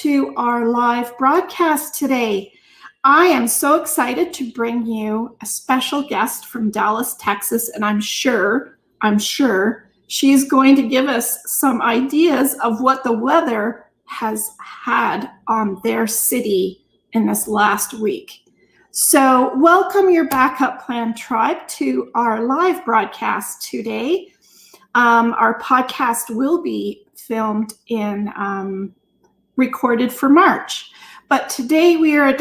to our live broadcast today. I am so excited to bring you a special guest from Dallas, Texas, and I'm sure she's going to give us some ideas of what the weather has had on their city in this last week. So welcome your backup plan tribe to our live broadcast today. Our podcast will be filmed in recorded for March, but today we are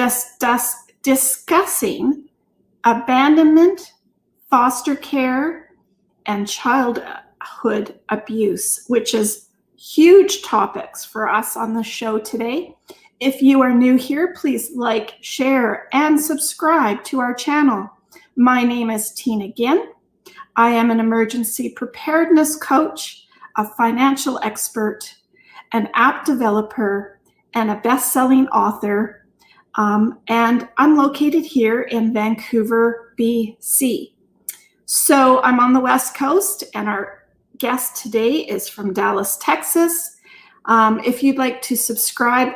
discussing abandonment, foster care, and childhood abuse, which is huge topics for us on the show today. If you are new here, please like, share, and subscribe to our channel. My name is Tina Ginn. I am an emergency preparedness coach, a financial expert, an app developer, and a best-selling author. And I'm located here in Vancouver, BC. So I'm on the West Coast, and our guest today is from Dallas, Texas. If you'd like to subscribe,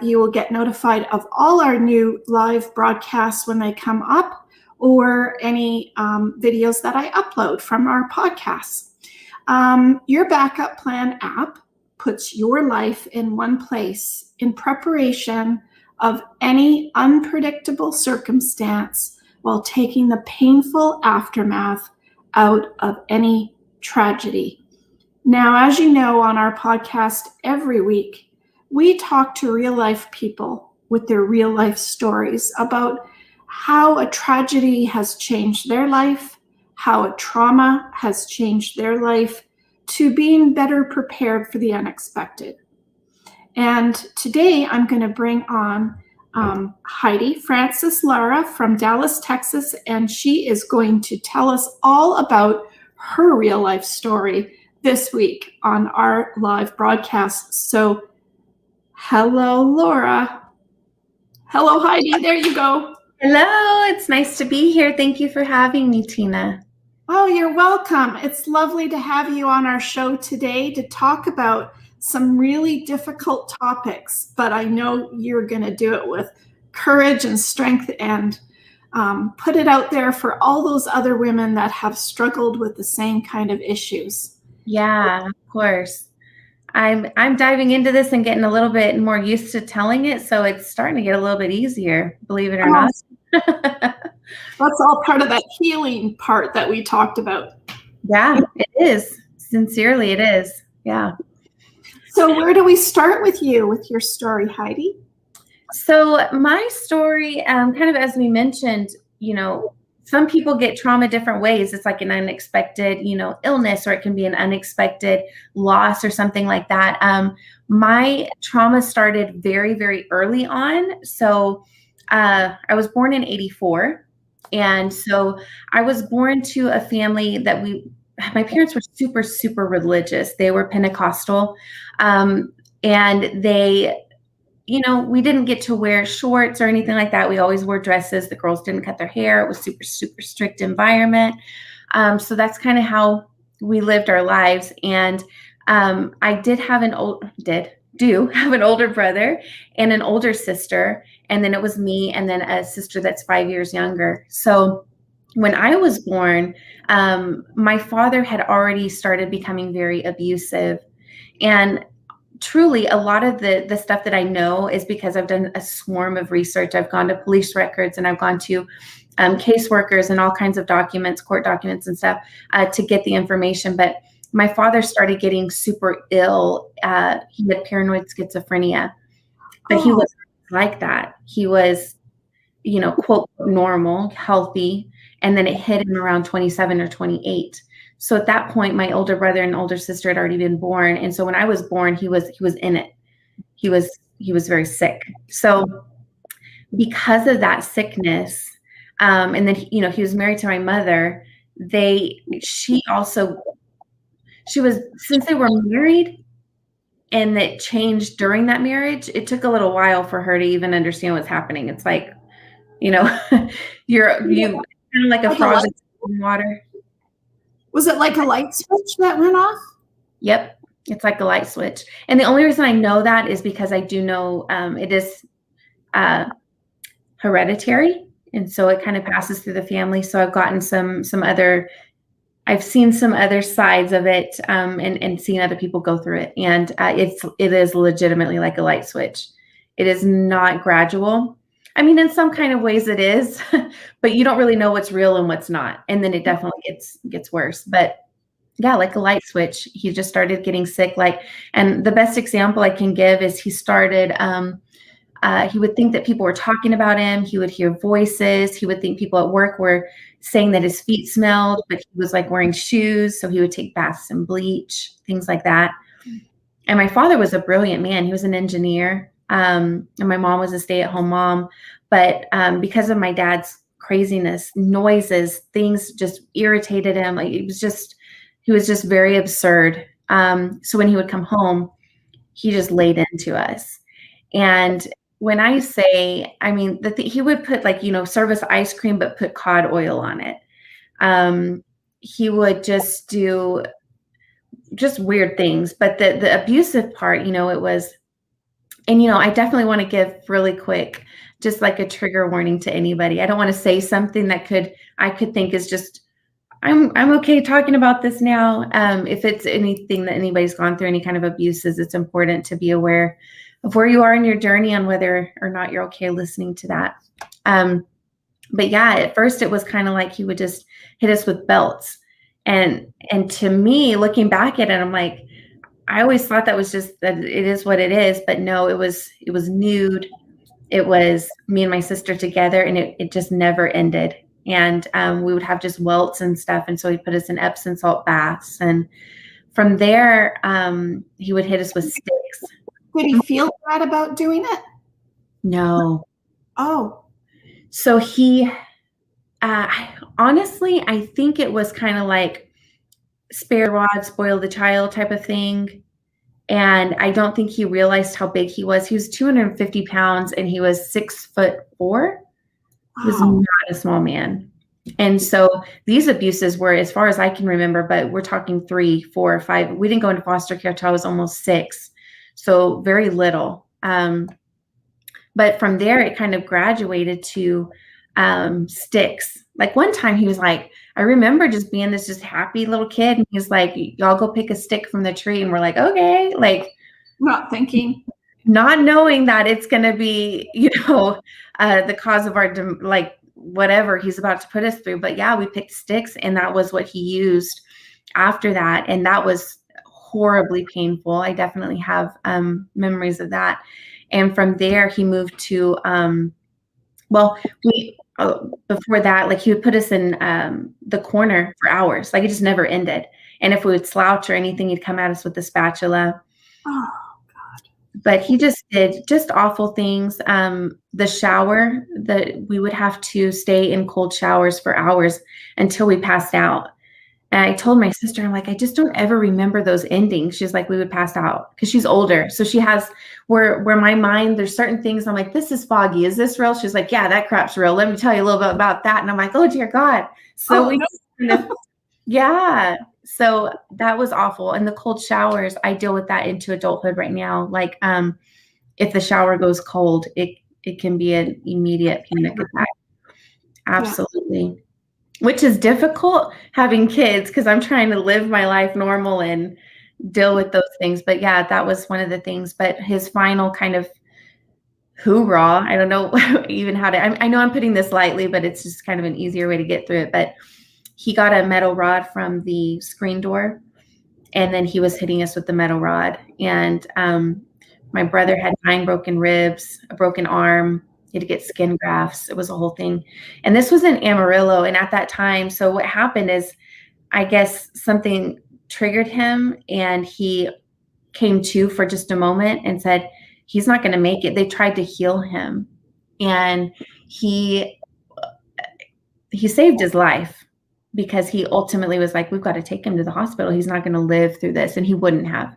you will get notified of all our new live broadcasts when they come up, or any videos that I upload from our podcasts. Your backup plan app puts your life in one place in preparation of any unpredictable circumstance while taking the painful aftermath out of any tragedy. Now, as you know, on our podcast every week, we talk to real life people with their real life stories about how a tragedy has changed their life, how a trauma has changed their life, to being better prepared for the unexpected. And today I'm going to bring on Heidi Frances Lara from Dallas, Texas, and she is going to tell us all about her real life story this week on our live broadcast. So, hello, Laura. Hello, Heidi. There you go. Hello. It's nice to be here. Thank you for having me, Tina. Oh, you're welcome. It's lovely to have you on our show today to talk about some really difficult topics, but I know you're going to do it with courage and strength and put it out there for all those other women that have struggled with the same kind of issues. Yeah, of course. I'm diving into this and getting a little bit more used to telling it, so it's starting to get a little bit easier, believe it or not. That's all part of that healing part that we talked about. Yeah, it is. Sincerely, it is. Yeah. So where do we start with you with your story, Heidi? So my story, kind of as we mentioned, some people get trauma different ways. It's like an unexpected, illness, or it can be an unexpected loss or something like that. My trauma started very, very early on. So I was born in 1984. And so I was born to a family that my parents were super, super religious. They were Pentecostal. And they, we didn't get to wear shorts or anything like that. We always wore dresses. The girls didn't cut their hair. It was super, super strict environment. So that's kind of how we lived our lives. And I do have an older brother and an older sister. And then it was me and then a sister that's 5 years younger. So when I was born, my father had already started becoming very abusive. And truly, a lot of the stuff that I know is because I've done a swarm of research. I've gone to police records and I've gone to caseworkers and all kinds of documents, court documents and stuff to get the information. But my father started getting super ill. He had paranoid schizophrenia, but he was like that. He was, quote, normal, healthy. And then it hit him around 27 or 28. So at that point, my older brother and older sister had already been born. And so when I was born, he was in it. He was very sick. So because of that sickness, and then, he was married to my mother, since they were married, and it changed during that marriage, it took a little while for her to even understand what's happening. It's like, you're kind of like a frog in water. Was it like a light switch that went off? Yep. It's like a light switch. And the only reason I know that is because I do know it is hereditary. And so it kind of passes through the family. So I've gotten I've seen some other sides of it, and seen other people go through it. And it is legitimately like a light switch. It is not gradual. I mean, in some kind of ways it is, but you don't really know what's real and what's not. And then it definitely gets worse. But yeah, like a light switch. He just started getting sick. And the best example I can give is he started, he would think that people were talking about him. He would hear voices. He would think people at work were saying that his feet smelled, but he was like wearing shoes. So he would take baths in bleach, things like that. And my father was a brilliant man. He was an engineer. And my mom was a stay-at-home mom. But because of my dad's craziness, noises, things just irritated him. Like he was just very absurd. So when he would come home, he just laid into us. And when I say, I mean, he would put serve us ice cream, but put cod oil on it. He would just do just weird things. But the abusive part, it was, and, I definitely want to give really quick, just like a trigger warning to anybody. I don't want to say something that I could think is just, I'm okay talking about this now. If it's anything that anybody's gone through, any kind of abuses, it's important to be aware of where you are in your journey on whether or not you're okay listening to that. But yeah, at first it was kind of like he would just hit us with belts. And to me, looking back at it, I'm like, I always thought that was just that it is what it is. But no, it was nude. It was me and my sister together, and it just never ended. And we would have just welts and stuff. And so he put us in Epsom salt baths. And from there, he would hit us with sticks. Did he feel bad about doing it? No. Oh. So he, honestly, I think it was kind of like spare rod, spoil the child type of thing. And I don't think he realized how big he was. He was 250 pounds and he was 6'4". He was not a small man. And so these abuses were, as far as I can remember, but we're talking 3, 4, 5. We didn't go into foster care till I was almost 6. So very little. But from there, it kind of graduated to sticks. Like one time he was like, I remember just being this just happy little kid. And he's like, y'all go pick a stick from the tree. And we're like, okay, like not thinking, not knowing that it's going to be, the cause of our, whatever he's about to put us through. But yeah, we picked sticks and that was what he used after that. And that was horribly painful. I definitely have memories of that. And from there he moved to, before that, like he would put us in the corner for hours. Like it just never ended. And if we would slouch or anything, he'd come at us with the spatula. Oh God. But he just did just awful things. The shower, we would have to stay in cold showers for hours until we passed out. And I told my sister, I'm like, I just don't ever remember those endings. She's like, we would pass out because she's older. So she has where my mind, there's certain things I'm like, this is foggy. Is this real? She's like, yeah, that crap's real. Let me tell you a little bit about that. And I'm like, oh dear God. So yeah. So that was awful. And the cold showers, I deal with that into adulthood right now. Like if the shower goes cold, it can be an immediate panic attack. Absolutely. Yeah. Which is difficult having kids because I'm trying to live my life normal and deal with those things. But yeah, that was one of the things. But his final kind of hoorah, I don't know even how to, I know I'm putting this lightly, but it's just kind of an easier way to get through it. But he got a metal rod from the screen door and then he was hitting us with the metal rod. And my brother had 9 broken ribs, a broken arm. He had to get skin grafts. It was a whole thing. And this was in Amarillo. And at that time, so what happened is, I guess something triggered him and he came to for just a moment and said, he's not going to make it. They tried to heal him. And he saved his life because he ultimately was like, we've got to take him to the hospital. He's not going to live through this. And he wouldn't have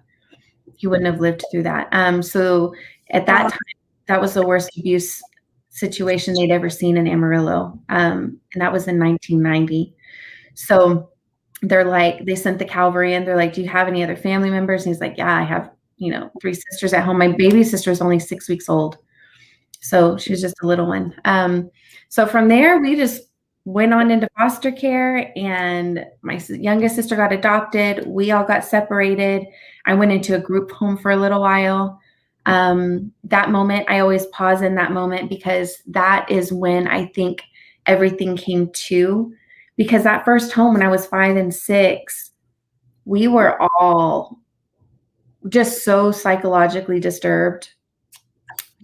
lived through that. So at that time, that was the worst abuse situation they'd ever seen in Amarillo. And that was in 1990. So they sent the cavalry in. They're like, do you have any other family members? And he's like, yeah, I have, 3 sisters at home. My baby sister is only 6 weeks old. So she was just a little one. So from there, we just went on into foster care, and my youngest sister got adopted. We all got separated. I went into a group home for a little while. That moment, I always pause in that moment, because that is when I think everything came to. Because that first home, when I was 5 and 6, we were all just so psychologically disturbed.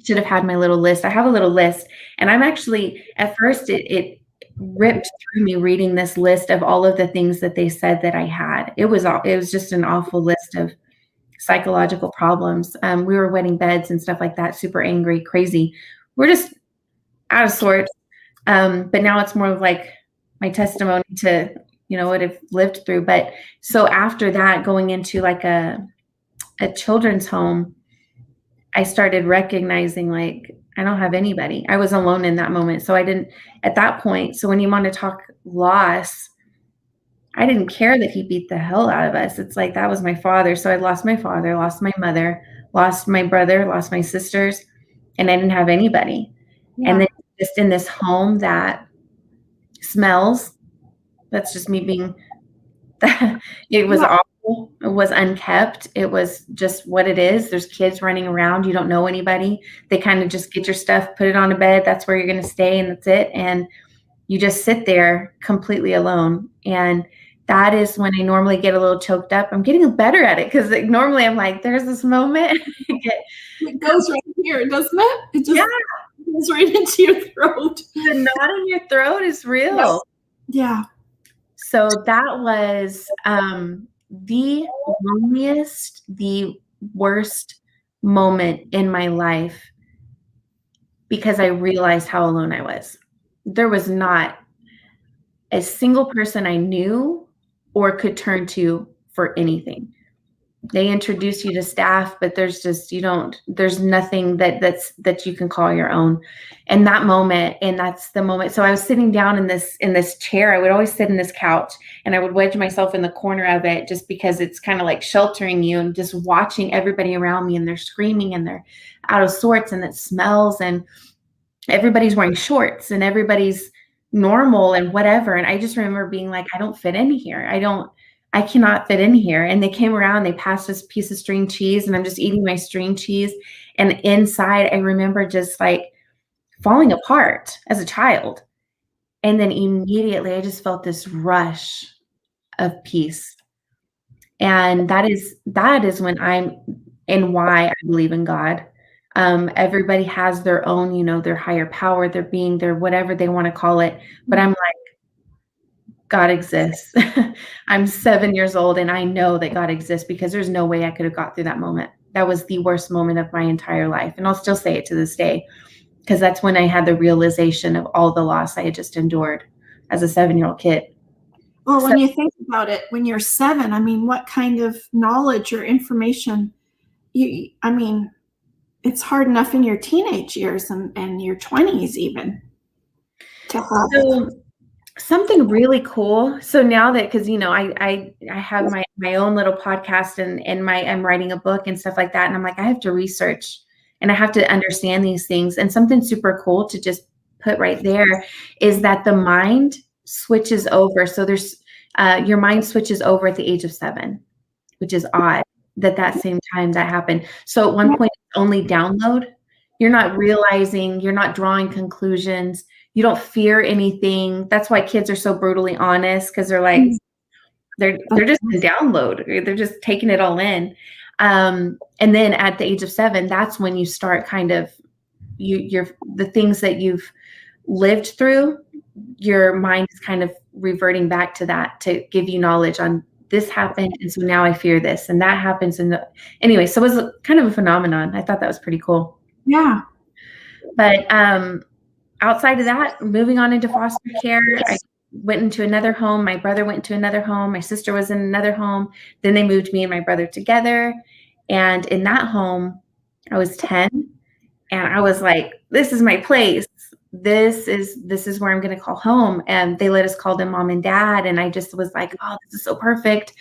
Should have had my little list. I have a little list, and I'm actually, at first it ripped through me reading this list of all of the things that they said that I had. It was just an awful list of psychological problems. We were wetting beds and stuff like that, super angry, crazy. We're just out of sorts. But now it's more of like my testimony to, what I've lived through. But so after that, going into like a children's home, I started recognizing, like, I don't have anybody. I was alone in that moment. So I didn't, at that point, so when you want to talk loss, I didn't care that he beat the hell out of us. It's like, that was my father. So I lost my father, lost my mother, lost my brother, lost my sisters, and I didn't have anybody. Yeah. And then just in this home that smells, that's just me being, it was awful. It was unkept. It was just what it is. There's kids running around. You don't know anybody. They kind of just get your stuff, put it on a bed. That's where you're going to stay, and that's it. And you just sit there completely alone. And that is when I normally get a little choked up. I'm getting better at it, because normally I'm like, there's this moment. It goes right here, doesn't it? It just goes right into your throat. The knot in your throat is real. Yes. Yeah. So that was the loneliest, the worst moment in my life, because I realized how alone I was. There was not a single person I knew or could turn to for anything. They introduce you to staff, but there's just, there's nothing that you can call your own. And that moment, and that's the moment. So I was sitting down in this chair. I would always sit in this couch, and I would wedge myself in the corner of it, just because it's kind of like sheltering you, and just watching everybody around me, and they're screaming and they're out of sorts, and it smells, and everybody's wearing shorts, and everybody's normal and whatever. And I just remember being like, I don't fit in here. I cannot fit in here. And they came around, they passed this piece of string cheese, and I'm just eating my string cheese. And inside, I remember just like falling apart as a child. And then immediately I just felt this rush of peace. And that is when and why I believe in God. Everybody has their own, their higher power, their being, their whatever they want to call it. But I'm like, God exists. I'm 7 years old, and I know that God exists, because there's no way I could have got through that moment. That was the worst moment of my entire life. And I'll still say it to this day, because that's when I had the realization of all the loss I had just endured as a 7-year-old kid. Well, when you think about it, when you're 7, I mean, what kind of knowledge or information, it's hard enough in your teenage years and your 20s even to have. So something really cool. So now that, because I have my own little podcast, and I'm writing a book and stuff like that, and I'm like, I have to research, and I have to understand these things. And something super cool to just put right there is that the mind switches over. So there's your mind switches over at the age of 7, which is odd that same time that happened. So at one point, it's only download. You're not realizing, you're not drawing conclusions. You don't fear anything. That's why kids are so brutally honest, because they're like, they're just in download. They're just taking it all in. And then at the age of 7, that's when you start kind of, you're the things that you've lived through, your mind is kind of reverting back to that to give you knowledge on this happened. And so now I fear this, and that happens. And anyway, so it was kind of a phenomenon. I thought that was pretty cool. Yeah. But outside of that, moving on into foster care, I went into another home. My brother went into another home. My sister was in another home. Then they moved me and my brother together. And in that home, I was 10. And I was like, this is my place. This is where I'm going to call home. And they let us call them mom and dad. And I just was like, oh, this is so perfect.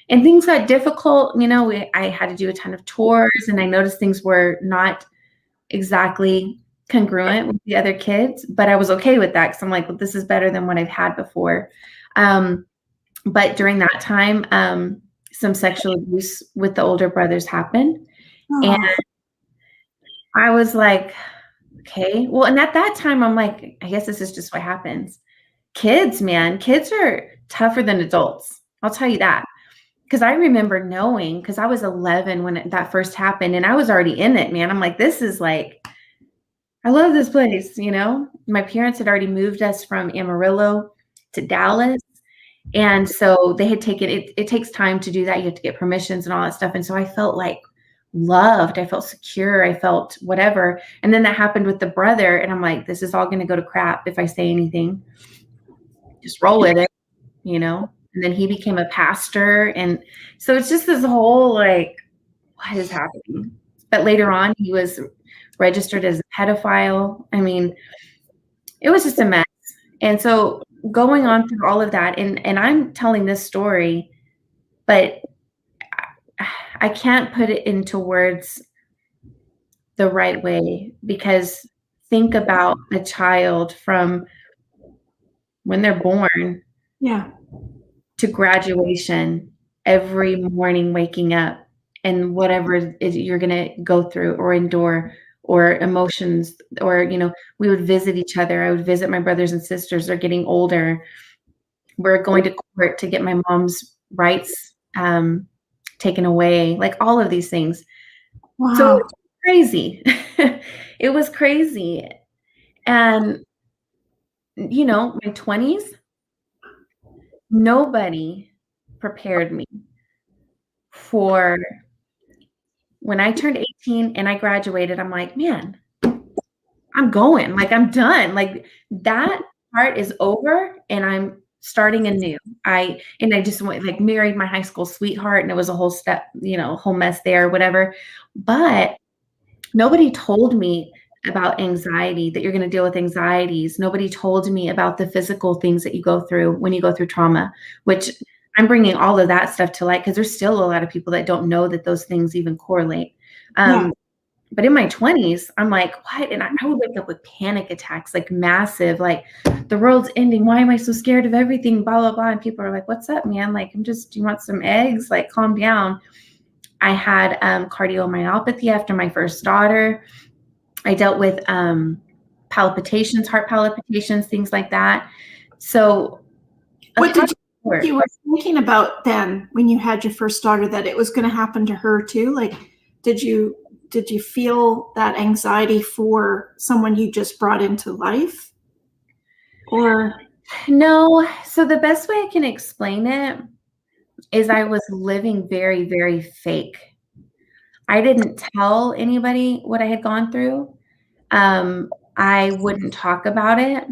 And things got difficult. I had to do a ton of tours, and I noticed things were not exactly congruent with the other kids, but I was okay with that because I'm like, well, this is better than what I've had before. But during that time, some sexual abuse with the older brothers happened. And Oh, I was like, okay, well, and at that time, I'm like, I guess this is just what happens. Kids, man, kids are tougher than adults. I'll tell you that. Because I remember knowing, because I was 11 when that first happened, and I was already in it, man. I'm like, this is like, I love this place, My parents had already moved us from Amarillo to Dallas. And so they had taken it. It takes time to do that. You have to get permissions and all that stuff. And so I felt like loved. I felt secure. I felt whatever. And then that happened with the brother. And I'm like, this is all going to go to crap if I say anything. Just roll with it, And then he became a pastor. And so it's just this whole like, what is happening? But later on, he was registered as a pedophile. I mean, it was just a mess. And so going on through all of that, and I'm telling this story, but I can't put it into words the right way, because think about a child from when they're born yeah. to graduation, every morning waking up, and whatever you're going to go through or endure, or emotions, or, we would visit each other. I would visit my brothers and sisters. They're getting older. We're going to court to get my mom's rights taken away, like all of these things. So Wow. it's crazy. It was crazy. And, my 20s, nobody prepared me for when I turned 18 and I graduated. I'm like, man, I'm going, like, I'm done. Like, that part is over and I'm starting anew. I just went, like, married my high school sweetheart, and it was a whole step, whole mess there, whatever. But nobody told me about anxiety, that you're going to deal with anxieties. Nobody told me about the physical things that you go through when you go through trauma, which I'm bringing all of that stuff to light because there's still a lot of people that don't know that those things even correlate. Yeah. But in my 20s, I'm like, what? And I would wake up with panic attacks, like massive, like the world's ending. Why am I so scared of everything? Blah, blah, blah. And people are like, what's up, man? Like, do you want some eggs? Like, calm down. I had cardiomyopathy after my first daughter. I dealt with palpitations, heart palpitations, things like that. So What did you were thinking about then when you had your first daughter, that it was going to happen to her too? Like, did you feel that anxiety for someone you just brought into life? Or no? So the best way I can explain it is I was living very, very fake. I didn't tell anybody what I had gone through. I wouldn't talk about it.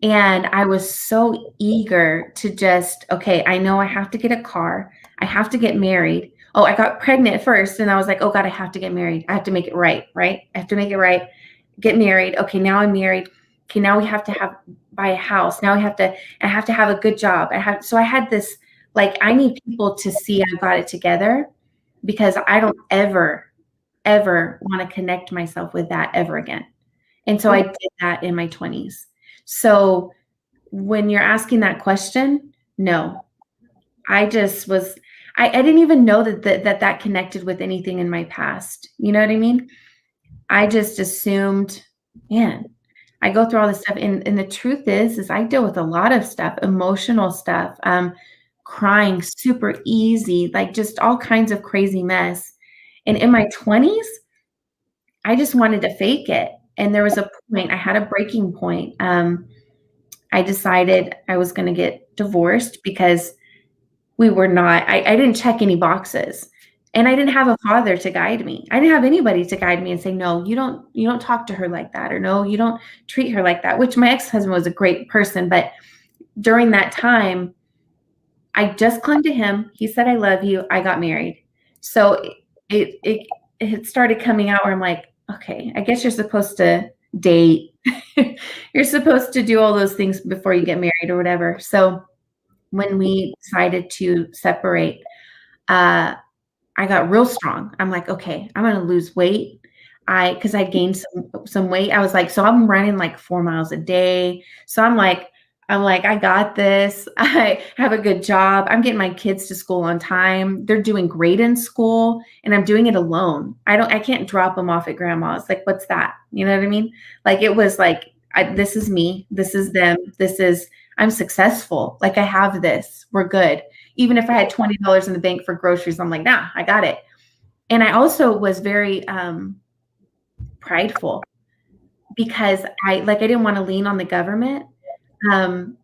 And I was so eager to just, okay, I know I have to get a car. I have to get married. Oh, I got pregnant first. And I was like, oh God, I have to get married. I have to make it right, right? I have to make it right. Get married. Okay, now I'm married. Okay, now we have to buy a house. Now I have to have a good job. So I had this, like, I need people to see I got it together, because I don't ever, ever want to connect myself with that ever again. And so I did that in my 20s. So when you're asking that question, no, I just was, I didn't even know that connected with anything in my past. You know what I mean? I just assumed, man, I go through all this stuff. And the truth is I deal with a lot of stuff, emotional stuff, crying super easy, like just all kinds of crazy mess. And in my 20s, I just wanted to fake it. And there was a point, I had a breaking point. I decided I was going to get divorced because we were not, I didn't check any boxes, and I didn't have a father to guide me. I didn't have anybody to guide me and say, no, you don't talk to her like that, or no, you don't treat her like that, which my ex-husband was a great person. But during that time, I just clung to him. He said, I love you. I got married. So it started coming out where I'm like, okay, I guess you're supposed to date. You're supposed to do all those things before you get married or whatever. So when we decided to separate, uh, I got real strong. I'm like, okay, I'm gonna lose weight. Because I gained some weight. I was like, so I'm running like 4 miles a day. So I'm like, I got this. I have a good job. I'm getting my kids to school on time. They're doing great in school, and I'm doing it alone. I can't drop them off at grandma's. Like, what's that? You know what I mean? Like, it was like, this is me. This is them. I'm successful. Like, I have this. We're good. Even if I had $20 in the bank for groceries, I'm like, nah, I got it. And I also was very prideful because I didn't want to lean on the government,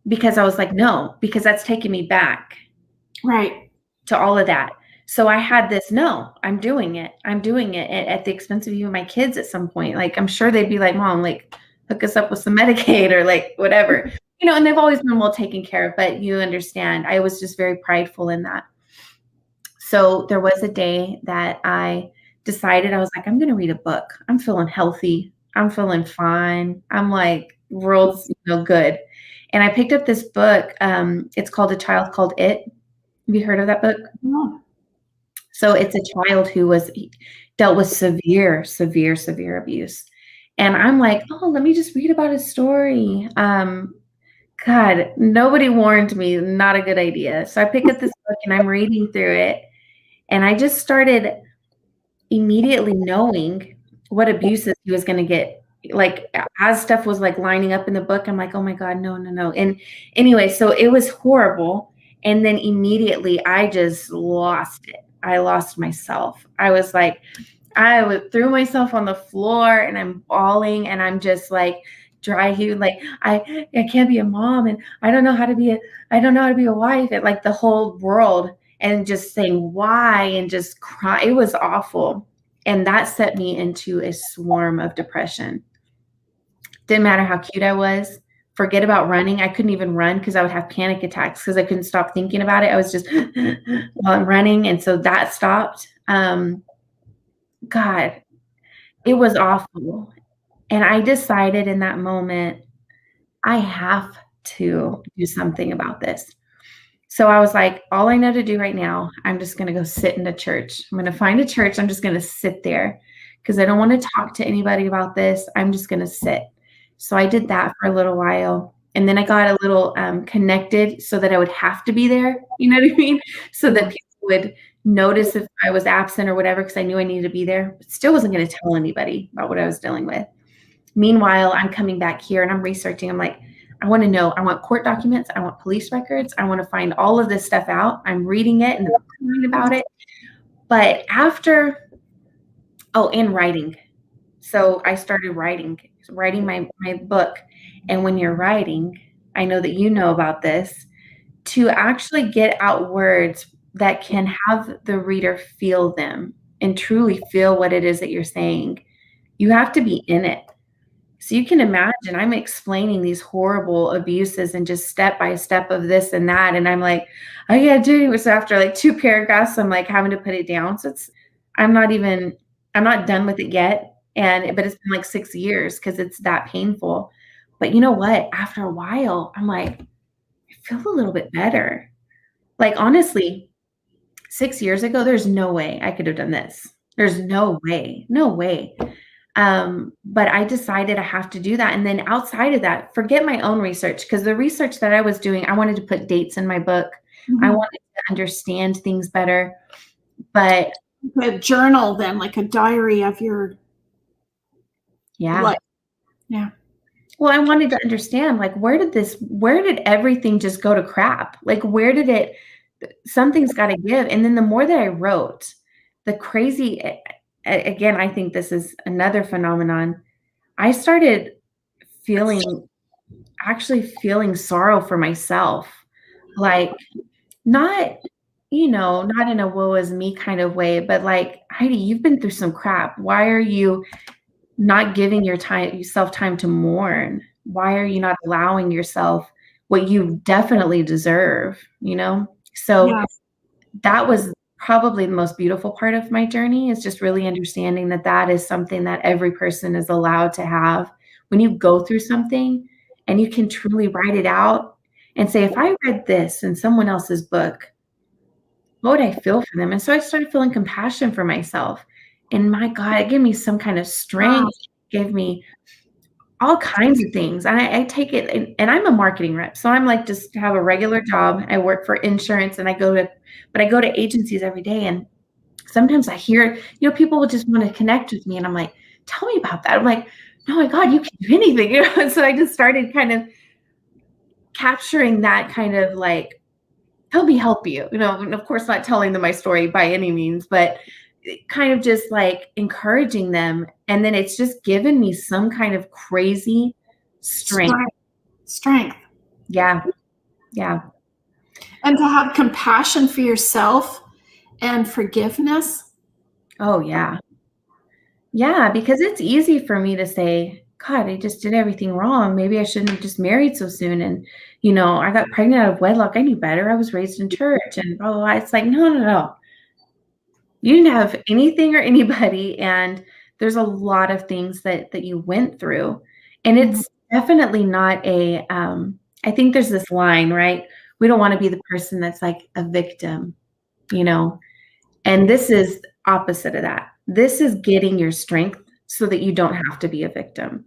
because I was like, no, because that's taking me back Right. to all of that. So I had this, no, I'm doing it. I'm doing it at the expense of even my kids at some point. Like, I'm sure they'd be like, Mom, like, hook us up with some Medicaid or like whatever, and they've always been well taken care of, but you understand, I was just very prideful in that. So there was a day that I decided, I was like, I'm going to read a book. I'm feeling healthy. I'm feeling fine. I'm like, world's good. And I picked up this book. It's called A Child Called It. Have you heard of that book? No. So it's a child who dealt with severe, severe, severe abuse. And I'm like, oh, let me just read about his story. God, nobody warned me. Not a good idea. So I pick up this book and I'm reading through it. And I just started immediately knowing what abuses he was going to get. Like, as stuff was like lining up in the book, I'm like, oh my God, no, no, no. And anyway, so it was horrible. And then immediately I just lost it. I lost myself. I was like, threw myself on the floor and I'm bawling and I'm just like dry heaving, like I can't be a mom and I don't know how to be a wife, and like the whole world, and just saying why and just cry. It was awful. And that set me into a swarm of depression. Didn't matter how cute I was. Forget about running. I couldn't even run because I would have panic attacks because I couldn't stop thinking about it. I was just while I'm running. And so that stopped. God, it was awful. And I decided in that moment, I have to do something about this. So I was like, all I know to do right now, I'm just going to go sit in a church. I'm going to find a church. I'm just going to sit there because I don't want to talk to anybody about this. I'm just going to sit. So I did that for a little while. And then I got a little connected so that I would have to be there. You know what I mean? So that people would notice if I was absent or whatever, because I knew I needed to be there. But still wasn't going to tell anybody about what I was dealing with. Meanwhile, I'm coming back here and I'm researching. I'm like, I want to know. I want court documents. I want police records. I want to find all of this stuff out. I'm reading it and I'm reading about it. But and writing. So I started writing my book. And when you're writing, I know that you know about this, to actually get out words that can have the reader feel them and truly feel what it is that you're saying, you have to be in it. So you can imagine I'm explaining these horrible abuses and just step by step of this and that. And I'm like, oh yeah, dude. So after like 2 paragraphs, I'm like having to put it down. So I'm not done with it yet. But it's been like 6 years because it's that painful. But you know what? After a while, I'm like, I feel a little bit better. Like, honestly, 6 years ago, there's no way I could have done this. There's no way. But I decided I have to do that. And then outside of that, forget my own research, because the research that I was doing, I wanted to put dates in my book. Mm-hmm. I wanted to understand things better. But a journal, then, like a diary of your life. Yeah. Well, I wanted to understand, like, where did everything just go to crap? Like, something's got to give. And then the more that I wrote, the crazy, again, I think this is another phenomenon. I started actually feeling sorrow for myself. Like, not in a woe is me kind of way, but like, Heidi, you've been through some crap. Why are you not giving yourself time to mourn? Why are you not allowing yourself what you definitely deserve? So that was probably the most beautiful part of my journey, is just really understanding that that is something that every person is allowed to have. When you go through something and you can truly write it out and say, if I read this in someone else's book, what would I feel for them? And so I started feeling compassion for myself. And my God, it gave me some kind of Wow. strength, it gave me all kinds of things. And I take it, and I'm a marketing rep. So I'm like, just have a regular job. I work for insurance and I go to agencies every day. And sometimes I hear, people will just want to connect with me. And I'm like, tell me about that. I'm like, oh my God, you can do anything. And so I just started kind of capturing that kind of like, help me help you, and of course not telling them my story by any means, but kind of just like encouraging them. And then it's just given me some kind of crazy strength. Strength. Yeah. Yeah. And to have compassion for yourself and forgiveness. Oh, yeah. Yeah, because it's easy for me to say, God, I just did everything wrong. Maybe I shouldn't have just married so soon. And, I got pregnant out of wedlock. I knew better. I was raised in church and blah, blah, blah. It's like, no, no, no. You didn't have anything or anybody. And there's a lot of things that you went through. And it's definitely not I think there's this line, right? We don't want to be the person that's like a victim, and this is opposite of that. This is getting your strength so that you don't have to be a victim,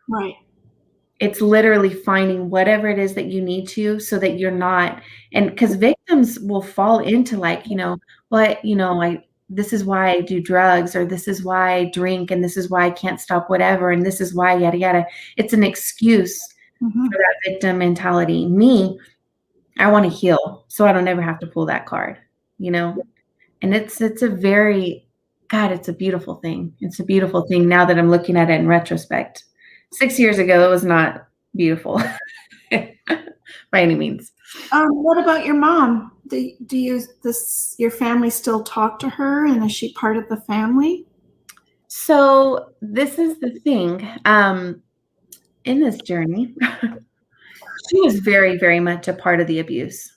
Right. It's literally finding whatever it is that you need to so that you're not, and because victims will fall into like, this is why I do drugs, or this is why I drink, and this is why I can't stop whatever, and this is why yada yada. It's an excuse for that victim mentality. Me, I want to heal so I don't ever have to pull that card, And it's a very, God, it's a beautiful thing. It's a beautiful thing now that I'm looking at it in retrospect. 6 years ago, it was not beautiful by any means. What about your mom? Do your family still talk to her, and is she part of the family? So this is the thing. In this journey, she was very, very much a part of the abuse.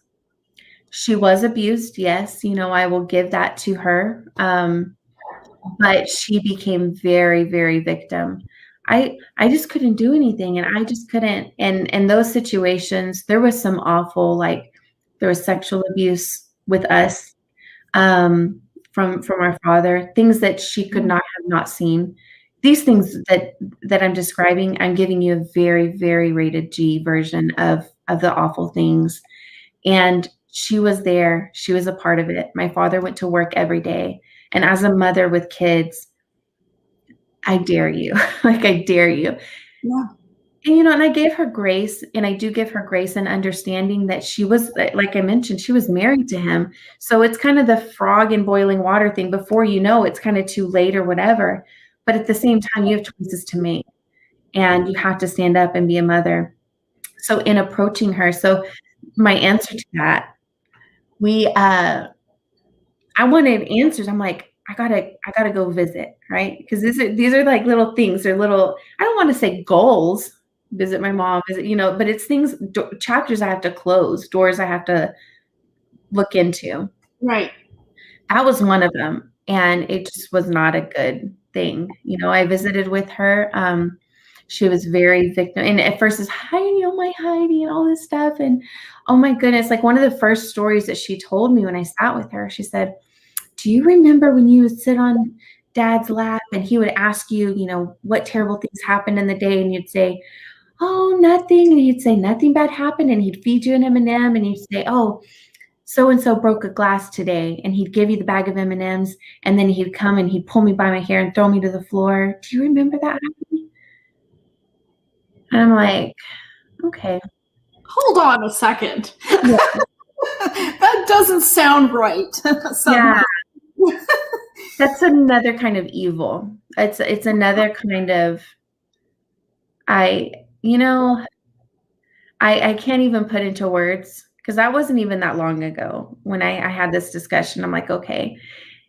She was abused, yes. I will give that to her. But she became very, very victim. I just couldn't do anything, and I just couldn't. And in those situations, there was some awful, like there was sexual abuse with us from our father, things that she could not have not seen. These things that I'm describing, I'm giving you a very, very rated G version of the awful things. And she was there. She was a part of it. My father went to work every day. And as a mother with kids, I dare you. Like, I dare you. Yeah. And, and I gave her grace, and I do give her grace and understanding that she was, like I mentioned, she was married to him. So it's kind of the frog in boiling water thing. Before you know, it's kind of too late or whatever. But at the same time, you have choices to make, and you have to stand up and be a mother. So in approaching her, so my answer to that, I wanted answers. I'm like, I gotta go visit, right? Because these are like little things. They're little, I don't want to say goals, visit my mom, but it's things, chapters I have to close, doors I have to look into. Right. That was one of them. And it just was not a good thing. I visited with her. She was very victim. And at first it's Heidi, oh my Heidi, and all this stuff. And oh my goodness, like one of the first stories that she told me when I sat with her, she said, do you remember when you would sit on Dad's lap and he would ask you, what terrible things happened in the day? And you'd say, oh, nothing. And he'd say, nothing bad happened. And he'd feed you an M&M, and he'd say, oh, so-and-so broke a glass today. And he'd give you the bag of M&Ms. And then he'd come and he'd pull me by my hair and throw me to the floor. Do you remember that happening? And I'm like, okay. Hold on a second. Yeah. That doesn't sound right. Yeah. That's another kind of evil. It's another kind of, I can't even put into words, because that wasn't even that long ago when I had this discussion. I'm like, okay.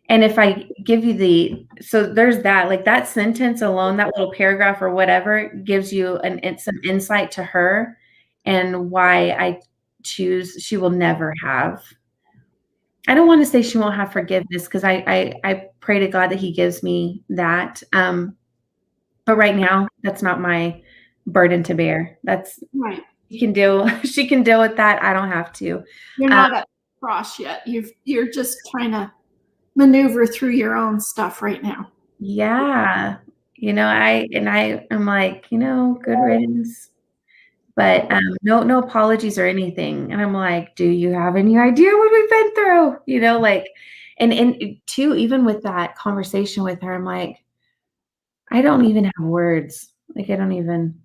And if I give you so there's that, like that sentence alone, that little paragraph or whatever gives you some insight to her and why I choose, she will never have I don't want to say she won't have forgiveness because I pray to God that He gives me that. But right now, that's not my burden to bear. That's Right. she can deal with that. I don't have to. You're Um, not at the cross yet. You're just trying to maneuver through your own stuff right now. yeah. I'm like, good riddance. But no apologies or anything. And I'm like, do you have any idea what we've been through? Like, and too, even with that conversation with her, I'm like, I don't even have words. Like, I don't even.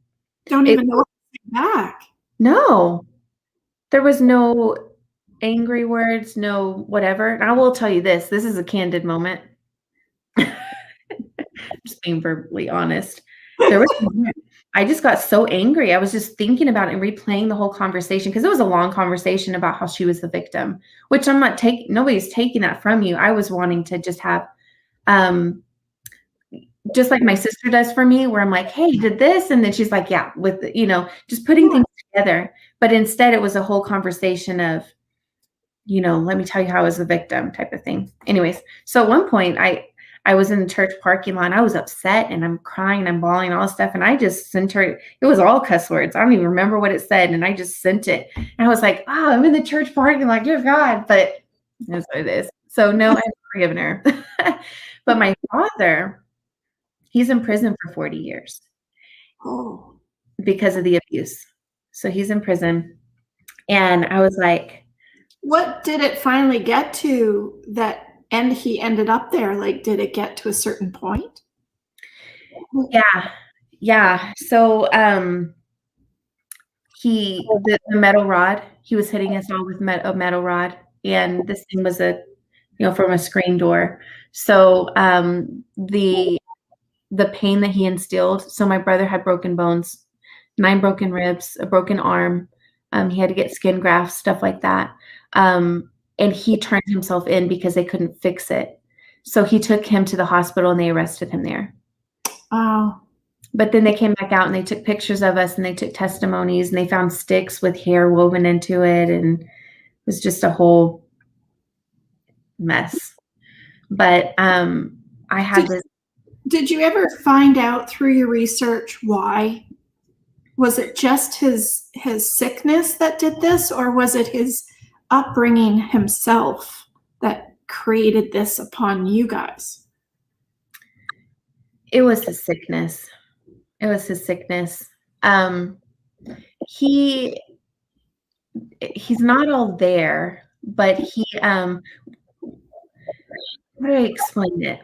Don't It even know what to say back. No, there was no angry words, no whatever. And I will tell you this. This is a candid moment. Just being verbally honest. There was a moment I just got so angry. I was just thinking about it and replaying the whole conversation because it was a long conversation about how she was the victim, which I'm not taking. Nobody's taking that from you. I was wanting to just have, just like my sister does for me, where I'm like, "Hey, did this?" And then she's like, "Yeah," with just putting things together. But instead, it was a whole conversation of, let me tell you how I was the victim type of thing. Anyways, so at one point, I was in the church parking lot. And I was upset and I'm crying and I'm bawling and all this stuff. And I just sent her, it was all cuss words. I don't even remember what it said. And I just sent it. And I was like, oh, I'm in the church parking lot, dear God. But that's what it is. So no, I've forgiven her. But my father, he's in prison for 40 years Oh, because of the abuse. So he's in prison. And I was like, what did it finally get to that and he ended up there? Like, did it get to a certain point? yeah, yeah. So the metal rod, he was hitting us all with a metal rod, and this thing was from a screen door. So the pain that he instilled. So my brother had broken bones, 9 broken ribs, a broken arm. He had to get skin grafts, stuff like that. And he turned himself in because they couldn't fix it. So he took him to the hospital and they arrested him there. Oh, But then they came back out and they took pictures of us and they took testimonies and they found sticks with hair woven into it. And it was just a whole mess. But I had this. did you ever find out through your research why? Was it just his sickness that did this, or was it his upbringing himself that created this upon you guys? It was his sickness. It was his sickness. He he's not all there, but how do I explain it?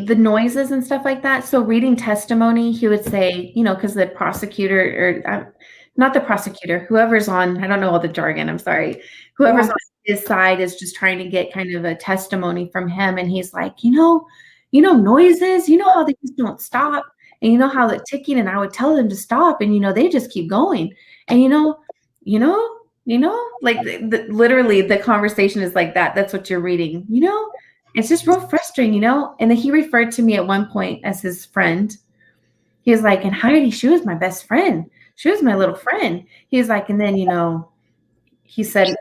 The noises and stuff like that. So reading testimony, he would say, because the prosecutor or not the prosecutor, whoever's on, I don't know all the jargon, I'm sorry. Whoever's on his side is just trying to get kind of a testimony from him. And he's like, noises, how they just don't stop. And how the ticking, and I would tell them to stop and, they just keep going. And, like literally the conversation is like that. That's what you're reading, it's just real frustrating, And then he referred to me at one point as his friend. He was like, and Heidi, she was my best friend. She was my little friend. He was like, and then, he said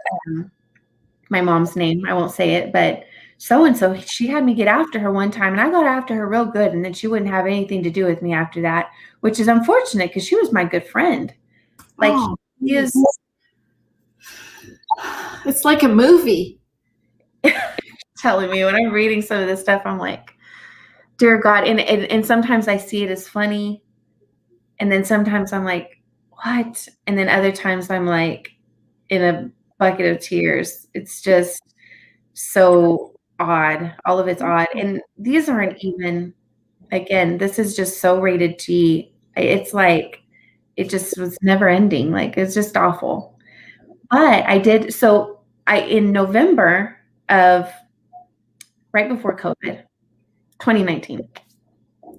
my mom's name. I won't say it, but so-and-so, she had me get after her one time and I got after her real good. And then she wouldn't have anything to do with me after that, which is unfortunate because she was my good friend. Like he is. It's like a movie. Telling me when I'm reading some of this stuff, I'm like, dear God. And sometimes I see it as funny. And then sometimes I'm like, what? And then other times I'm like in a bucket of tears. It's just so odd. All of it's odd. And these aren't even, again, this is just so rated G. It's like, it just was never ending. Like, it's just awful. But in November of right before COVID, 2019,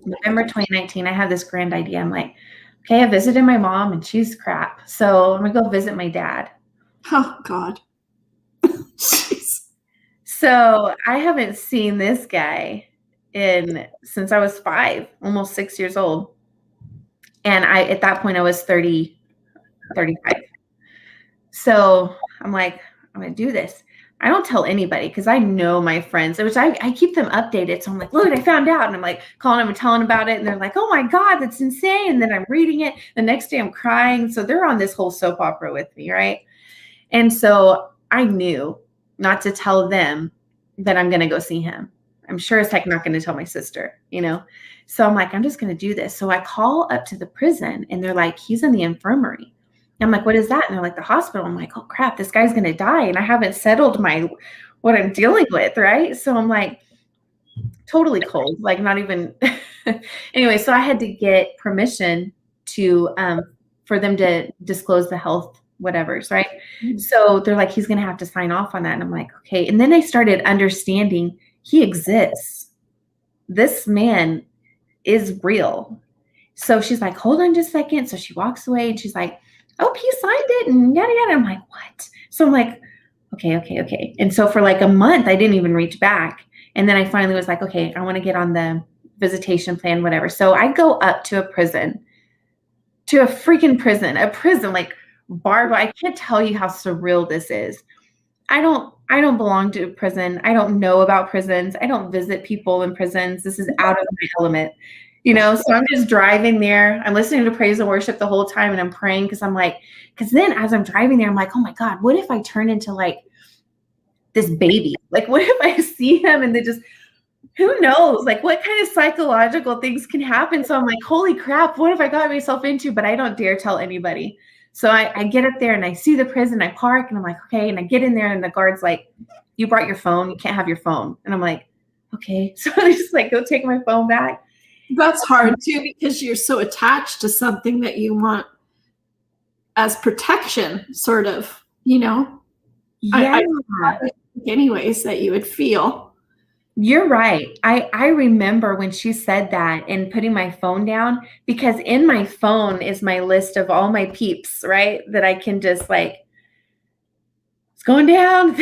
November 2019, I had this grand idea. I'm like, okay, I visited my mom and she's crap. So I'm gonna go visit my dad. Oh God. Jeez. So I haven't seen this guy since I was 5, almost 6 years old. And at that point I was 30, 35. So I'm like, I'm gonna do this. I don't tell anybody because I know my friends, which I keep them updated. So I'm like, look, I found out. And I'm like calling them and telling them about it. And they're like, oh my God, that's insane. And then I'm reading it. The next day I'm crying. So they're on this whole soap opera with me, right? And so I knew not to tell them that I'm going to go see him. I'm sure as heck not going to tell my sister, you know? So I'm like, I'm just going to do this. So I call up to the prison and they're like, he's in the infirmary. I'm like, what is that? And they're like, the hospital. I'm like, oh crap, this guy's going to die. And I haven't settled what I'm dealing with. Right. So I'm like totally cold, like not even, anyway. So I had to get permission to, for them to disclose the health whatever's right. Mm-hmm. So they're like, he's going to have to sign off on that. And I'm like, okay. And then I started understanding he exists. This man is real. So she's like, hold on just a second. So she walks away and she's like, oh, he signed it and yada, yada. I'm like, what? So I'm like, okay. And so for like a month, I didn't even reach back. And then I finally was like, okay, I want to get on the visitation plan, whatever. So I go up to a prison, to a freaking prison, like Barbara. I can't tell you how surreal this is. I don't belong to a prison. I don't know about prisons. I don't visit people in prisons. This is out of my element. You know, so I'm just driving there. I'm listening to praise and worship the whole time and I'm praying because I'm like, because then as I'm driving there, I'm like, oh my God, what if I turn into like this baby? Like, what if I see him and they just, who knows? Like, what kind of psychological things can happen? So I'm like, holy crap, what have I got myself into? But I don't dare tell anybody. So I get up there and I see the prison, I park and I'm like, okay. And I get in there and the guard's like, you brought your phone, you can't have your phone. And I'm like, okay. So I just like go take my phone back. That's hard too, because you're so attached to something that you want as protection, sort of, you know? Yeah. Anyways, that you would feel. You're right. I remember when she said that and putting my phone down, because in my phone is my list of all my peeps, right? That I can just like, it's going down.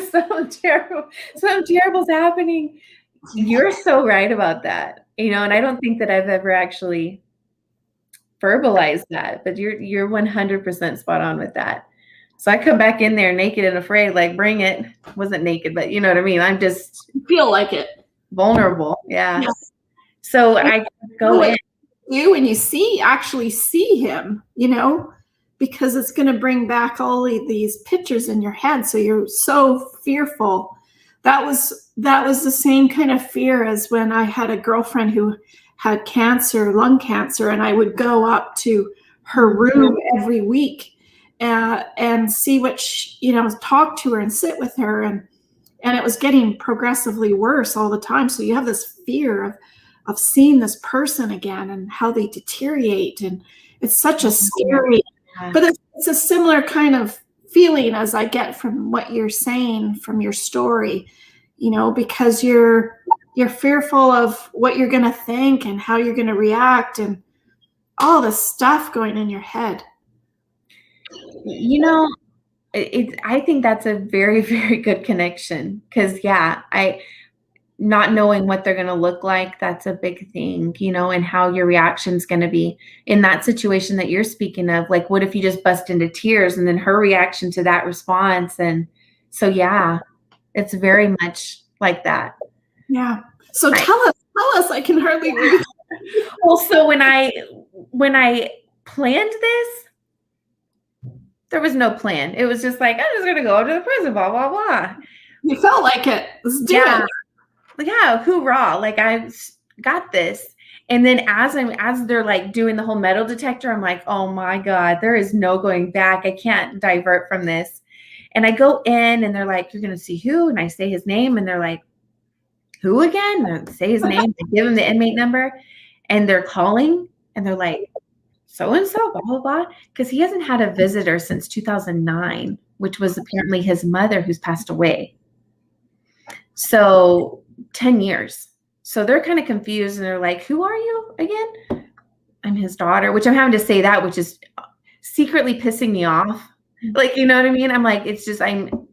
Something terrible's happening. You're so right about that, you know, and I don't think that I've ever actually verbalized that, but you're 100% spot on with that. So I come back in there naked and afraid, like, bring it. Wasn't naked, but you know what I mean? I'm just feel like it. Vulnerable. Yeah. So I go in. You when you actually see him, you know, because it's going to bring back all of these pictures in your head. So you're so fearful. That was the same kind of fear as when I had a girlfriend who had cancer, lung cancer, and I would go up to her room every week and see what she, you know, talk to her and sit with her, and it was getting progressively worse all the time. So you have this fear of seeing this person again and how they deteriorate, and it's such a scary, but it's a similar kind of feeling as I get from what you're saying from your story, you know, because you're fearful of what you're going to think and how you're going to react and all the stuff going in your head. You know, I think that's a very, very good connection, because not knowing what they're going to look like, that's a big thing, you know, and how your reaction's going to be in that situation that you're speaking of. Like, what if you just bust into tears and then her reaction to that response? And so, yeah, it's very much like that. Yeah. So tell us, I can hardly read. Well, so when I planned this, there was no plan. It was just like, I'm just going to go to the prison, blah, blah, blah. You felt like it. Let's do it. Yeah, hoorah. Like, I got this. And then as they're like doing the whole metal detector, I'm like, oh my God, there is no going back. I can't divert from this. And I go in and they're like, you're going to see who? And I say his name and they're like, who again? And I say his name, I give him the inmate number, and they're calling and they're like, so-and-so, blah, blah, blah. Because he hasn't had a visitor since 2009, which was apparently his mother who's passed away. So 10 years. So they're kind of confused and they're like, who are you again? I'm his daughter, which I'm having to say that, which is secretly pissing me off. Like, you know what I mean? I'm like, it's just, I'm,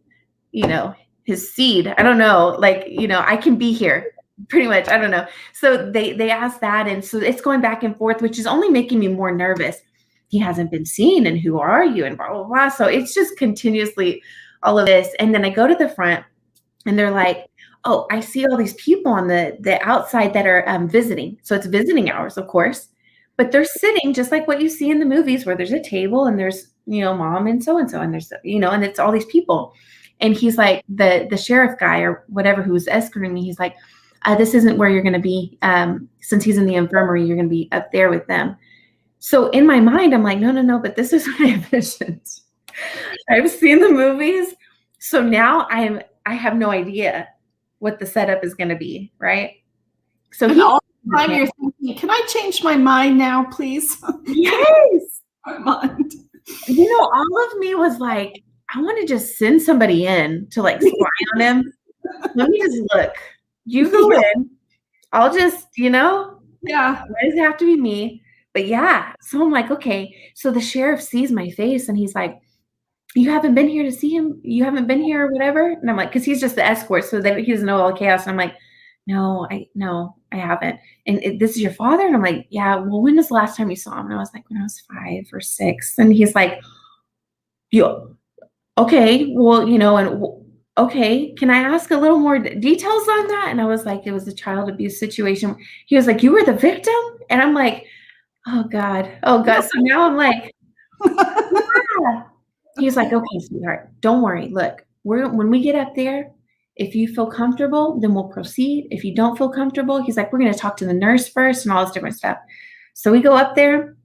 you know, his seed. I don't know. Like, you know, I can be here pretty much. I don't know. So they asked that. And so it's going back and forth, which is only making me more nervous. He hasn't been seen and who are you? And blah, blah, blah. So it's just continuously all of this. And then I go to the front and they're like, oh, I see all these people on the outside that are visiting. So it's visiting hours, of course, but they're sitting just like what you see in the movies where there's a table and there's, mom and so, and there's, and it's all these people. And he's like, the sheriff guy or whatever who was escorting me, he's like, this isn't where you're going to be. Since he's in the infirmary, you're going to be up there with them. So in my mind, I'm like, no, but this is what I envisioned. I've seen the movies. So now I have no idea what the setup is going to be, right? So all the time you're thinking, can I change my mind now, please? Yes. My mind. All of me was like, I want to just send somebody in to like spy on him. Let me just look. You go in. I'll just, Yeah. Why does it have to be me? But yeah. So I'm like, okay. So the sheriff sees my face and he's like, you haven't been here to see him? You haven't been here or whatever? And I'm like, because he's just the escort, so that he doesn't know all the chaos. And I'm like, no, I haven't. And this is your father? And I'm like, yeah. Well, when was the last time you saw him? And I was like, when I was 5 or 6. And he's like, okay, well, and okay, can I ask a little more details on that? And I was like, it was a child abuse situation. He was like, you were the victim? And I'm like, oh God. So now I'm like, yeah. He's like, okay, sweetheart, don't worry. Look, when we get up there, if you feel comfortable, then we'll proceed. If you don't feel comfortable, he's like, we're going to talk to the nurse first and all this different stuff. So we go up there.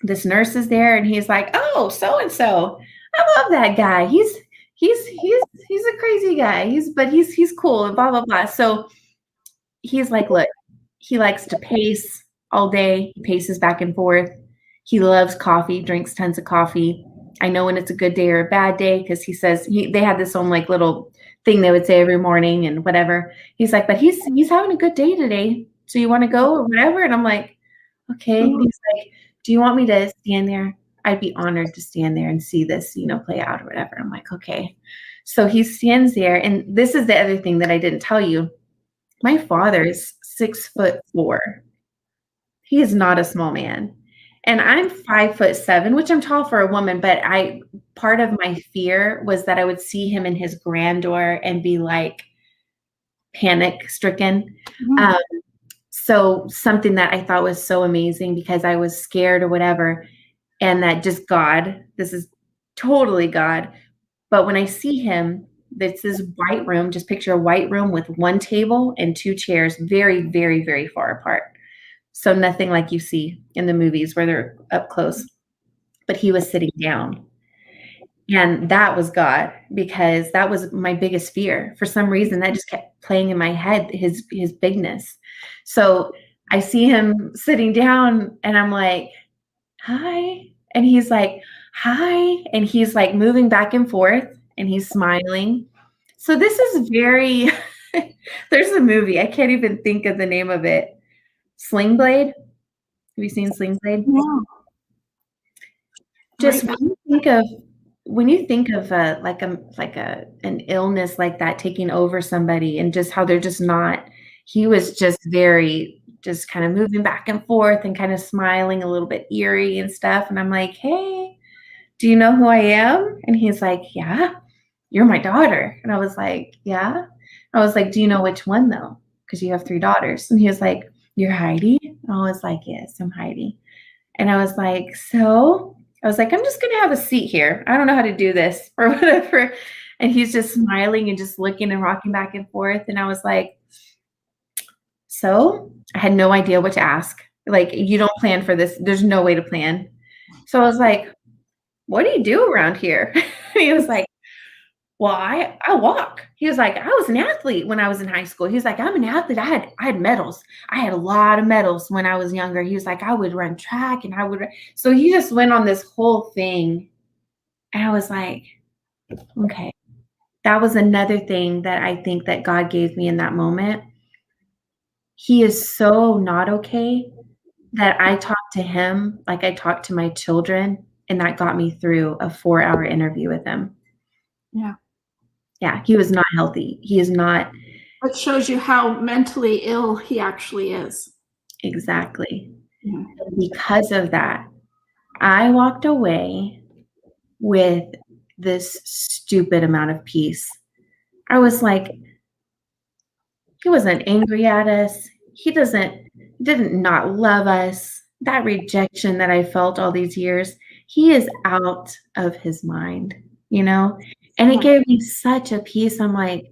This nurse is there, and he's like, oh, so-and-so. I love that guy. He's a crazy guy. He's cool and blah, blah, blah. So he's like, look, he likes to pace all day. He paces back and forth. He loves coffee, drinks tons of coffee. I know when it's a good day or a bad day because he says they had this own like little thing they would say every morning and whatever. He's like, but he's having a good day today. So you want to go or whatever? And I'm like, okay. Mm-hmm. He's like, do you want me to stand there? I'd be honored to stand there and see this, play out or whatever. I'm like, okay. So he stands there. And this is the other thing that I didn't tell you. My father is 6'4". He is not a small man. And I'm 5'7", which I'm tall for a woman, but part of my fear was that I would see him in his grandeur and be like panic stricken. Mm-hmm. So something that I thought was so amazing because I was scared or whatever. And that just God, this is totally God. But when I see him, it's this white room, just picture a white room with one table and 2 chairs, very, very, very far apart. So nothing like you see in the movies where they're up close, but he was sitting down. And that was God, because that was my biggest fear. For some reason, that just kept playing in my head, his bigness. So I see him sitting down and I'm like, hi. And he's like, hi. And he's like moving back and forth and he's smiling. So this is very, there's a movie, I can't even think of the name of it. Sling Blade. Have you seen Sling Blade? Yeah. Just right. when you think of an illness like that taking over somebody and just how they're just not, he was just just kind of moving back and forth and kind of smiling a little bit eerie and stuff. And I'm like, hey, do you know who I am? And he's like, yeah, you're my daughter. And I was like, yeah. I was like, do you know which one though? Because you have 3 daughters. And he was like, you're Heidi? I was like, yes, I'm Heidi. And I was like, I'm just going to have a seat here. I don't know how to do this or whatever. And he's just smiling and just looking and rocking back and forth. And I was like, so I had no idea what to ask. Like, you don't plan for this. There's no way to plan. So I was like, what do you do around here? He was like, well, I walk. He was like, I was an athlete when I was in high school. He was like, I'm an athlete. I had medals. I had a lot of medals when I was younger. He was like, I would run track and so he just went on this whole thing. And I was like, okay. That was another thing that I think that God gave me in that moment. He is so not okay that I talked to him like I talked to my children. And that got me through a 4-hour interview with him. Yeah. Yeah, he was not healthy. He is not. It shows you how mentally ill he actually is. Exactly. Yeah. And because of that, I walked away with this stupid amount of peace. I was like, he wasn't angry at us. He didn't not love us. That rejection that I felt all these years, he is out of his mind, you know? And it gave me such a peace. I'm like,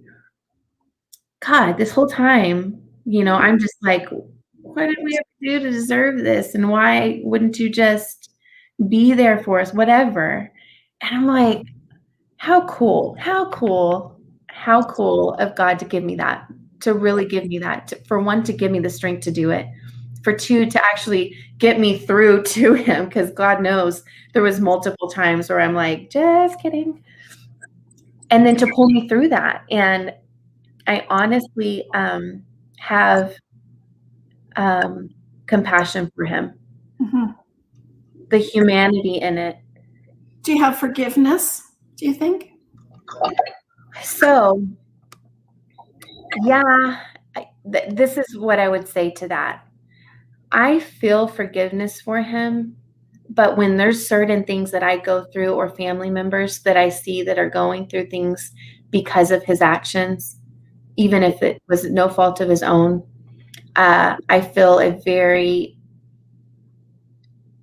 God, this whole time, I'm just like, what did we have to do to deserve this? And why wouldn't you just be there for us, whatever? And I'm like, how cool, how cool, how cool of God to give me that, to really give me that, for one, to give me the strength to do it, for two, to actually get me through to him, because God knows there was multiple times where I'm like, just kidding. And then to pull me through that. And I honestly have compassion for him, the humanity in it. Do you have forgiveness, do you think? So, yeah, this is what I would say to that. I feel forgiveness for him, but when there's certain things that I go through, or family members that I see that are going through things because of his actions, even if it was no fault of his own, I feel very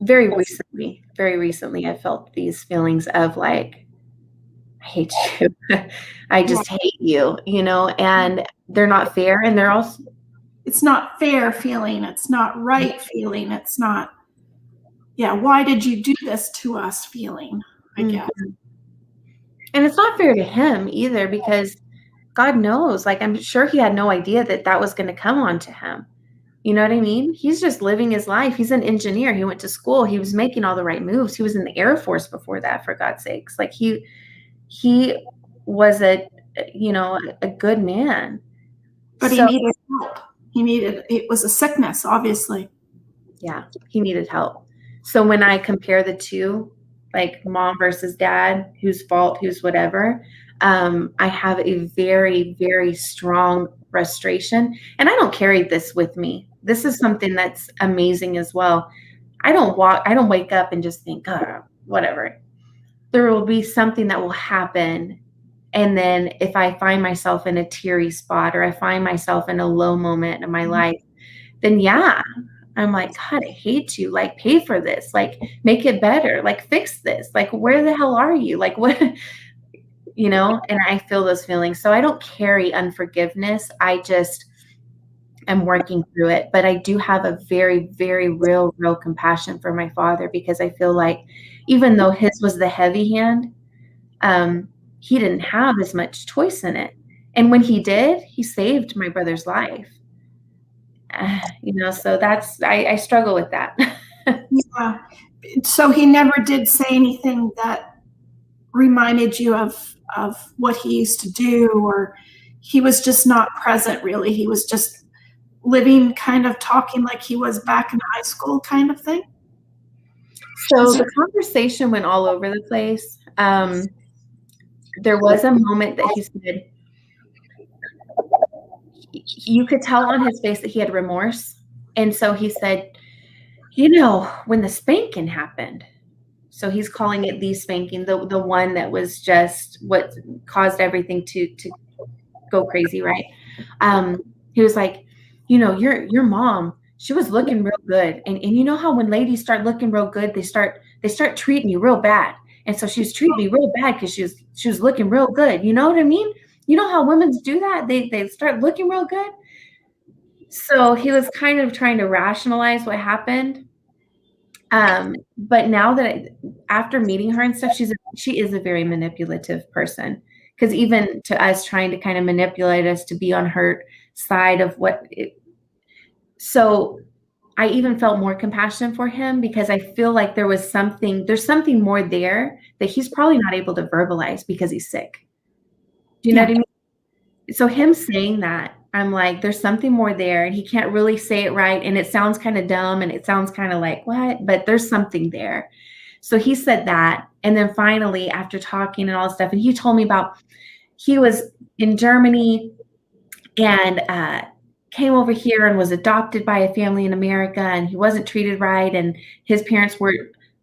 recently, I felt these feelings of like, I hate you. I just hate you, and they're not fair. And they're also, it's not fair feeling. It's not right feeling. It's not, why did you do this to us feeling, I guess. And it's not fair to him either, because God knows, like, I'm sure he had no idea that that was going to come onto him. You know what I mean? He's just living his life. He's an engineer. He went to school. He was making all the right moves. He was in the Air Force before that, for God's sakes. Like, he was a good man. But he needed help. It was a sickness, obviously. Yeah, he needed help. So when I compare the two, like mom versus dad, whose fault, whose whatever, I have a very, very strong frustration. And I don't carry this with me. This is something that's amazing as well. I don't wake up and just think, oh, whatever. There will be something that will happen. And then if I find myself in a teary spot, or I find myself in a low moment in my life, then I'm like, God, I hate you. Like, pay for this. Like, make it better. Like, fix this. Like, where the hell are you? Like, what, and I feel those feelings. So I don't carry unforgiveness. I just am working through it. But I do have a very, very real compassion for my father, because I feel like even though his was the heavy hand, he didn't have as much choice in it. And when he did, he saved my brother's life. So that's, I struggle with that. Yeah. So he never did say anything that reminded you of what he used to do, or he was just not present, really. He was just living, kind of talking like he was back in high school, kind of thing. So the conversation went all over the place. There was a moment that he said, you could tell on his face that he had remorse. And so he said, when the spanking happened, so he's calling it the spanking, the one that was just what caused everything to go crazy, right? He was like, your mom, she was looking real good. And you know how when ladies start looking real good, they start treating you real bad. And so she was treating me real bad because she was looking real good. You know what I mean? You know how women do that? They start looking real good. So he was kind of trying to rationalize what happened. But now that after meeting her and stuff, she is a very manipulative person, because even to us, trying to kind of manipulate us to be on her side of so I even felt more compassion for him, because I feel like there's something more there that he's probably not able to verbalize because he's sick. Do you know what I mean? So him saying that, I'm like, there's something more there, and he can't really say it right. And it sounds kind of dumb, and it sounds kind of like, what? But there's something there. So he said that. And then finally, after talking and all this stuff, and he told me about, he was in Germany and came over here and was adopted by a family in America, and he wasn't treated right. And his parents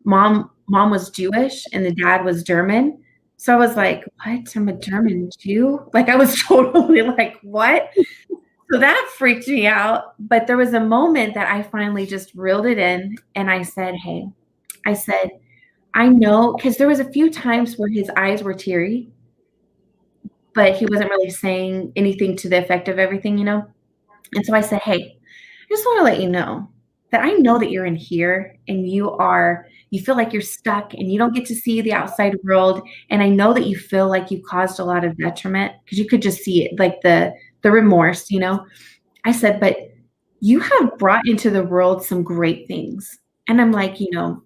mom was Jewish and the dad was German. So I was like, what? I'm a German Jew? Like, I was totally like, what? So that freaked me out. But there was a moment that I finally just reeled it in and I said, hey, I said, I know, because there was a few times where his eyes were teary, but he wasn't really saying anything to the effect of everything, you know? And so I said, hey, I just want to let you know that I know that you're in here and you feel like you're stuck and you don't get to see the outside world. And I know that you feel like you caused a lot of detriment because you could just see it, like the remorse, you know? I said, but you have brought into the world some great things. And I'm like, you know,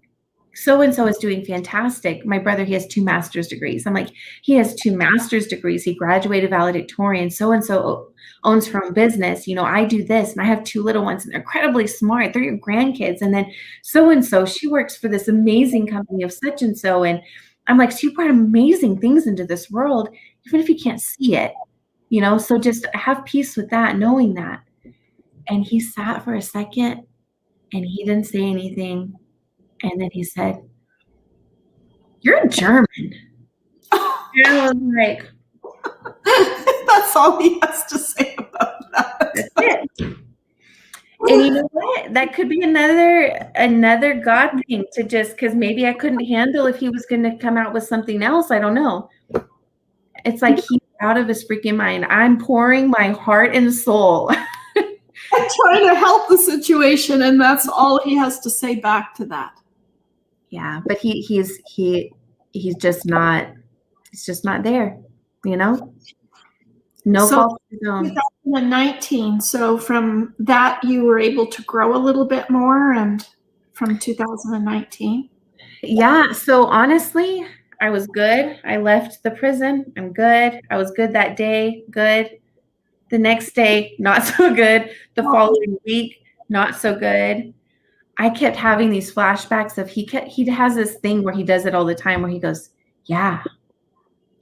so-and-so is doing fantastic. My brother, he has 2 master's degrees. I'm like, he has 2 master's degrees. He graduated valedictorian. So-and-so owns her own business. You know, I do this and I have 2 little ones and they're incredibly smart. They're your grandkids. And then so-and-so, she works for this amazing company of such and so. And I'm like, so you brought amazing things into this world, even if you can't see it, you know? So just have peace with that, knowing that. And he sat for a second and he didn't say anything. And then he said, you're German. And I was like, That's all he has to say about that. that's it. And you know what? That could be another God thing to just, because maybe I couldn't handle if he was going to come out with something else. I don't know. It's like he's out of his freaking mind. I'm pouring my heart and soul. I'm trying to help the situation, and that's all he has to say back to that. Yeah, but he's just not, it's just not there, you know? No fault of his own. 2019. So from that, you were able to grow a little bit more, and from 2019. Yeah. So honestly, I was good. I left the prison. I'm good. I was good that day. Good. The next day, not so good. The following week, not so good. I kept having these flashbacks of he has this thing where he does it all the time where he goes, yeah,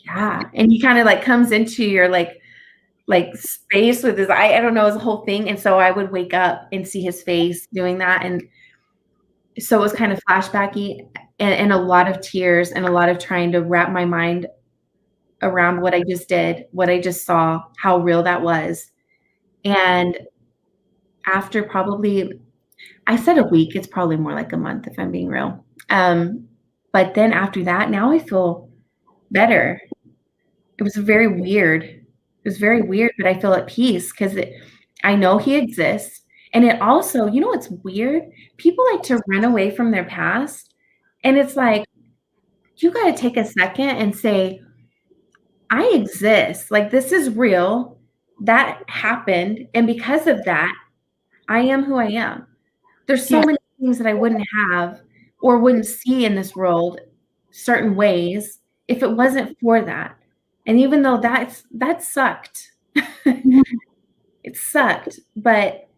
yeah. And he kind of like comes into your like space with his eye. I don't know, his whole thing. And so I would wake up and see his face doing that. And so it was kind of flashbacky and a lot of tears and a lot of trying to wrap my mind around what I just did, what I just saw, how real that was. And after probably, I said a week, it's probably more like a month if I'm being real. But then after that, now I feel better. It was very weird. It was very weird, but I feel at peace because I know he exists. And it also, you know what's weird? People like to run away from their past. And it's like, you got to take a second and say, I exist. Like, this is real. That happened. And because of that, I am who I am. There's so many things that I wouldn't have or wouldn't see in this world certain ways if it wasn't for that. And even though that sucked, it sucked. But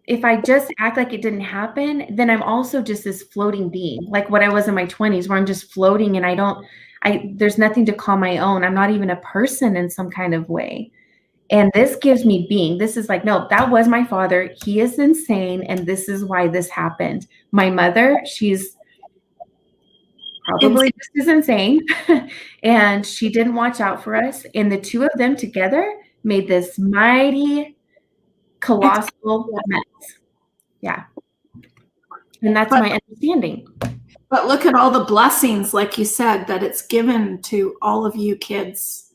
if I just act like it didn't happen, then I'm also just this floating being, like what I was in my 20s, where I'm just floating and there's nothing to call my own. I'm not even a person in some kind of way. And this gives me being. This is like, no, that was my father. He is insane. And this is why this happened. My mother, she's probably just as insane. And she didn't watch out for us. And the two of them together made this mighty, colossal mess. Yeah. And that's my understanding. But look at all the blessings, like you said, that it's given to all of you kids,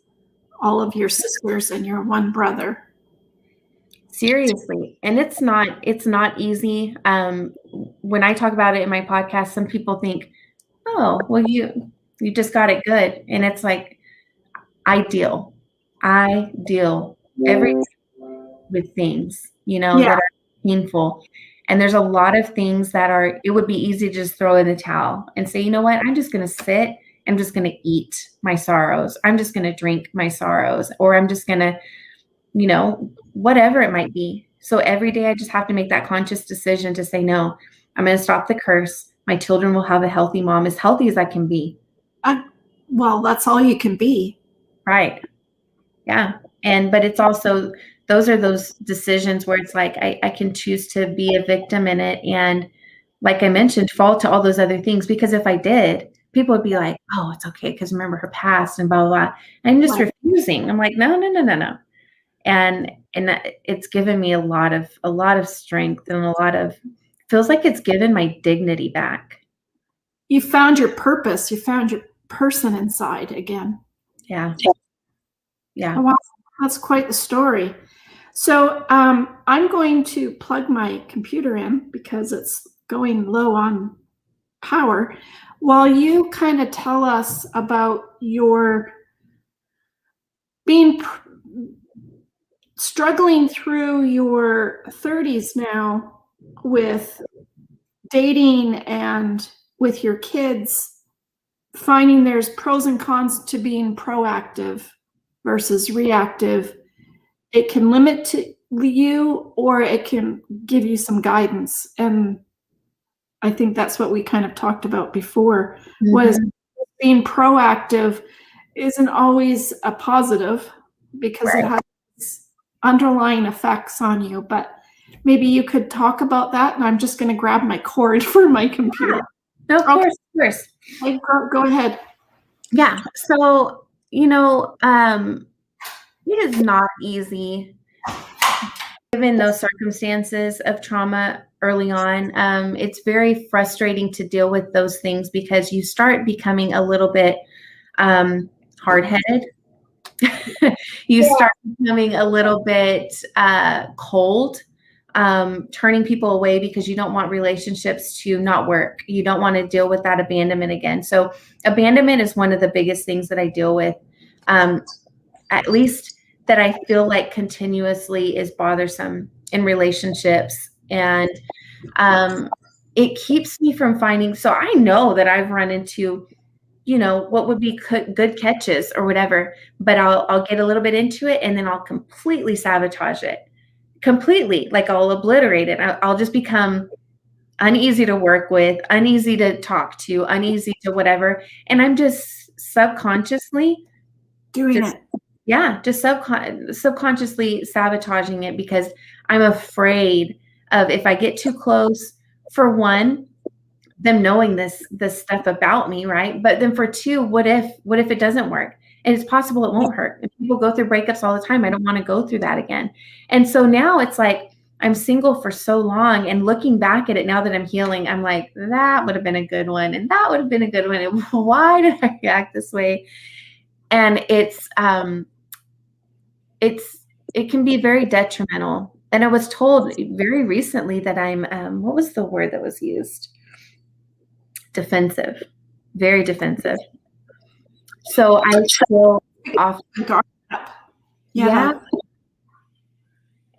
all of your sisters and your one brother. Seriously. And it's not easy. When I talk about it in my podcast, some people think, oh, well, you just got it good. And it's like, I deal every with things, that are painful. And there's a lot of things that it would be easy to just throw in the towel and say, you know what, I'm just going to sit. I'm just going to eat my sorrows. I'm just going to drink my sorrows, or I'm just going to, whatever it might be. So every day I just have to make that conscious decision to say, no, I'm going to stop the curse. My children will have a healthy mom, as healthy as I can be. Well, that's all you can be. Right. Yeah. But it's also, those are those decisions where it's like, I can choose to be a victim in it. And like I mentioned, fall to all those other things, because if I did, people would be like, oh, it's okay because remember her past and blah, blah, blah. I'm just Right. refusing. I'm like, no, no, no, no, no. And it's given me a lot of strength and a lot of, feels like it's given my dignity back. You found your purpose. You found your person inside again. Yeah. Yeah. Oh, wow. That's quite the story. So I'm going to plug my computer in because it's going low on power while you kind of tell us about your being struggling through your 30s now with dating and with your kids, finding there's pros and cons to being proactive versus reactive. It can limit to you or it can give you some guidance. And I think that's what we kind of talked about before, was being proactive isn't always a positive because it has underlying effects on you. But maybe you could talk about that. And I'm just going to grab my cord for my computer. No, of course, of course. Go ahead. Yeah. So, it is not easy given those circumstances of trauma early on. It's very frustrating to deal with those things because you start becoming a little bit hard-headed. You start becoming a little bit cold, turning people away because you don't want relationships to not work. You don't want to deal with that abandonment again. So abandonment is one of the biggest things that I deal with, at least that I feel like continuously is bothersome in relationships. And it keeps me from finding, so I know that I've run into, what would be good catches or whatever, but I'll get a little bit into it and then I'll completely sabotage it. Completely, like I'll obliterate it. I'll just become uneasy to work with, uneasy to talk to, uneasy to whatever. And I'm just subconsciously doing it. Yeah, just subconsciously sabotaging it because I'm afraid of, if I get too close, for one, them knowing this stuff about me, right? But then for two, what if it doesn't work? And it's possible it won't hurt. And people go through breakups all the time. I don't want to go through that again. And so now it's like I'm single for so long, and looking back at it now that I'm healing, I'm like, that would have been a good one, and that would have been a good one. And why did I react this way? And it can be very detrimental. And I was told very recently that I'm, what was the word that was used? Defensive, very defensive. So I feel often, yeah.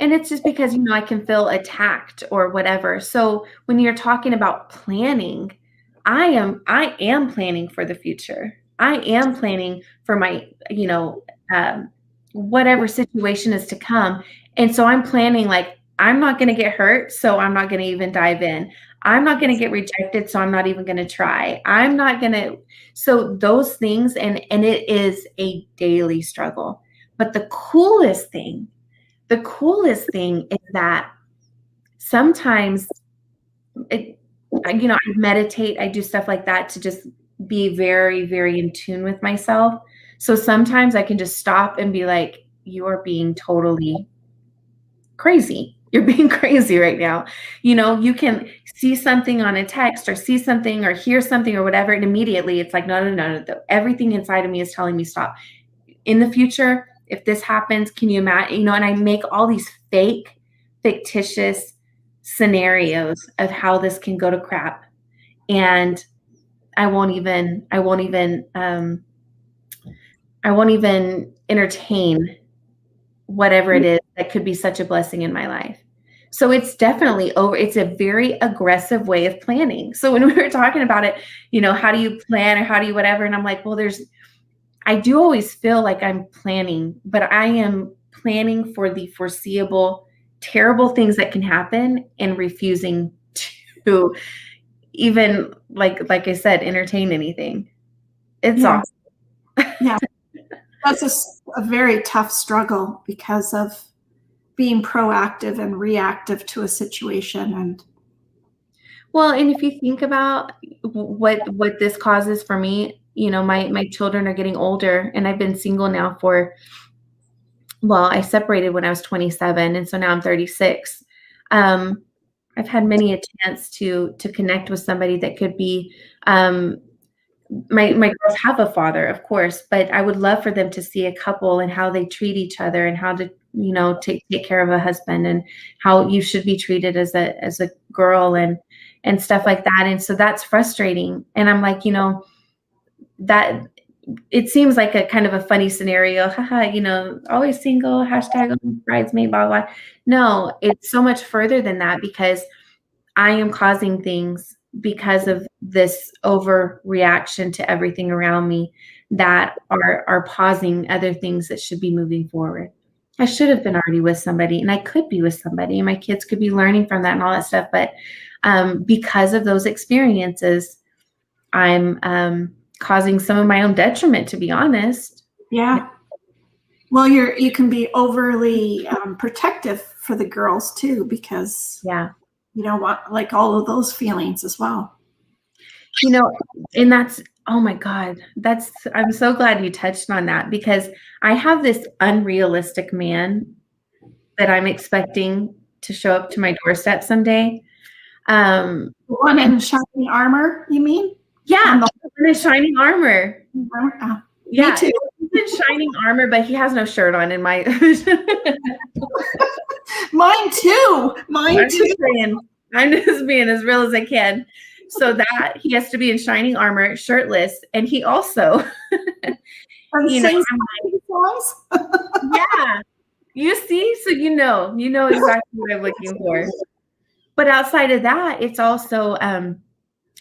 And it's just because, I can feel attacked or whatever. So when you're talking about planning, I am planning for the future. I am planning for my, whatever situation is to come. And so I'm planning, like, I'm not going to get hurt, so I'm not going to even dive in. I'm not going to get rejected, so I'm not even going to try. I'm not going to. So those things, and it is a daily struggle. But the coolest thing is that sometimes, I meditate, I do stuff like that to just be very, very in tune with myself. So sometimes I can just stop and be like, you are being totally crazy. You're being crazy right now. You can see something on a text or see something or hear something or whatever, and immediately it's like, no. Everything inside of me is telling me stop. In the future, if this happens, can you imagine? And I make all these fictitious scenarios of how this can go to crap, and I won't even entertain whatever it is that could be such a blessing in my life. So it's definitely it's a very aggressive way of planning. So when we were talking about it, how do you plan or how do you whatever? And I'm like, well, I do always feel like I'm planning, but I am planning for the foreseeable terrible things that can happen and refusing to even, like I said, entertain anything. It's awesome. Yeah. That's a very tough struggle because of being proactive and reactive to a situation. And Well, and if you think about what this causes for me, my children are getting older, and I've been single now well, I separated when I was 27, and so now I'm 36. Um, I've had many a chance to connect with somebody that could be, um, my girls have a father, of course, but I would love for them to see a couple and how they treat each other and how to, take care of a husband and how you should be treated as a girl and stuff like that. And so that's frustrating. And I'm like, that it seems like a kind of a funny scenario. Haha, always single, hashtag bridesmaid, blah, blah. No, it's so much further than that because I am causing things because of this overreaction to everything around me that are pausing other things that should be moving forward. I should have been already with somebody, and I could be with somebody, and my kids could be learning from that and all that stuff. But because of those experiences, I'm causing some of my own detriment, to be honest. Yeah. Well, you can be overly protective for the girls too, because you don't want like all of those feelings as well. And that's, oh my God, I'm so glad you touched on that because I have this unrealistic man that I'm expecting to show up to my doorstep someday. The one in shining armor, you mean? Yeah, in his shining armor. Yeah, me too. He's in shining armor, but he has no shirt on in my. Mine too. I'm just being as real as I can. So that he has to be in shining armor, shirtless, and he also, yeah. You see, so you know exactly what I'm looking for. But outside of that, it's also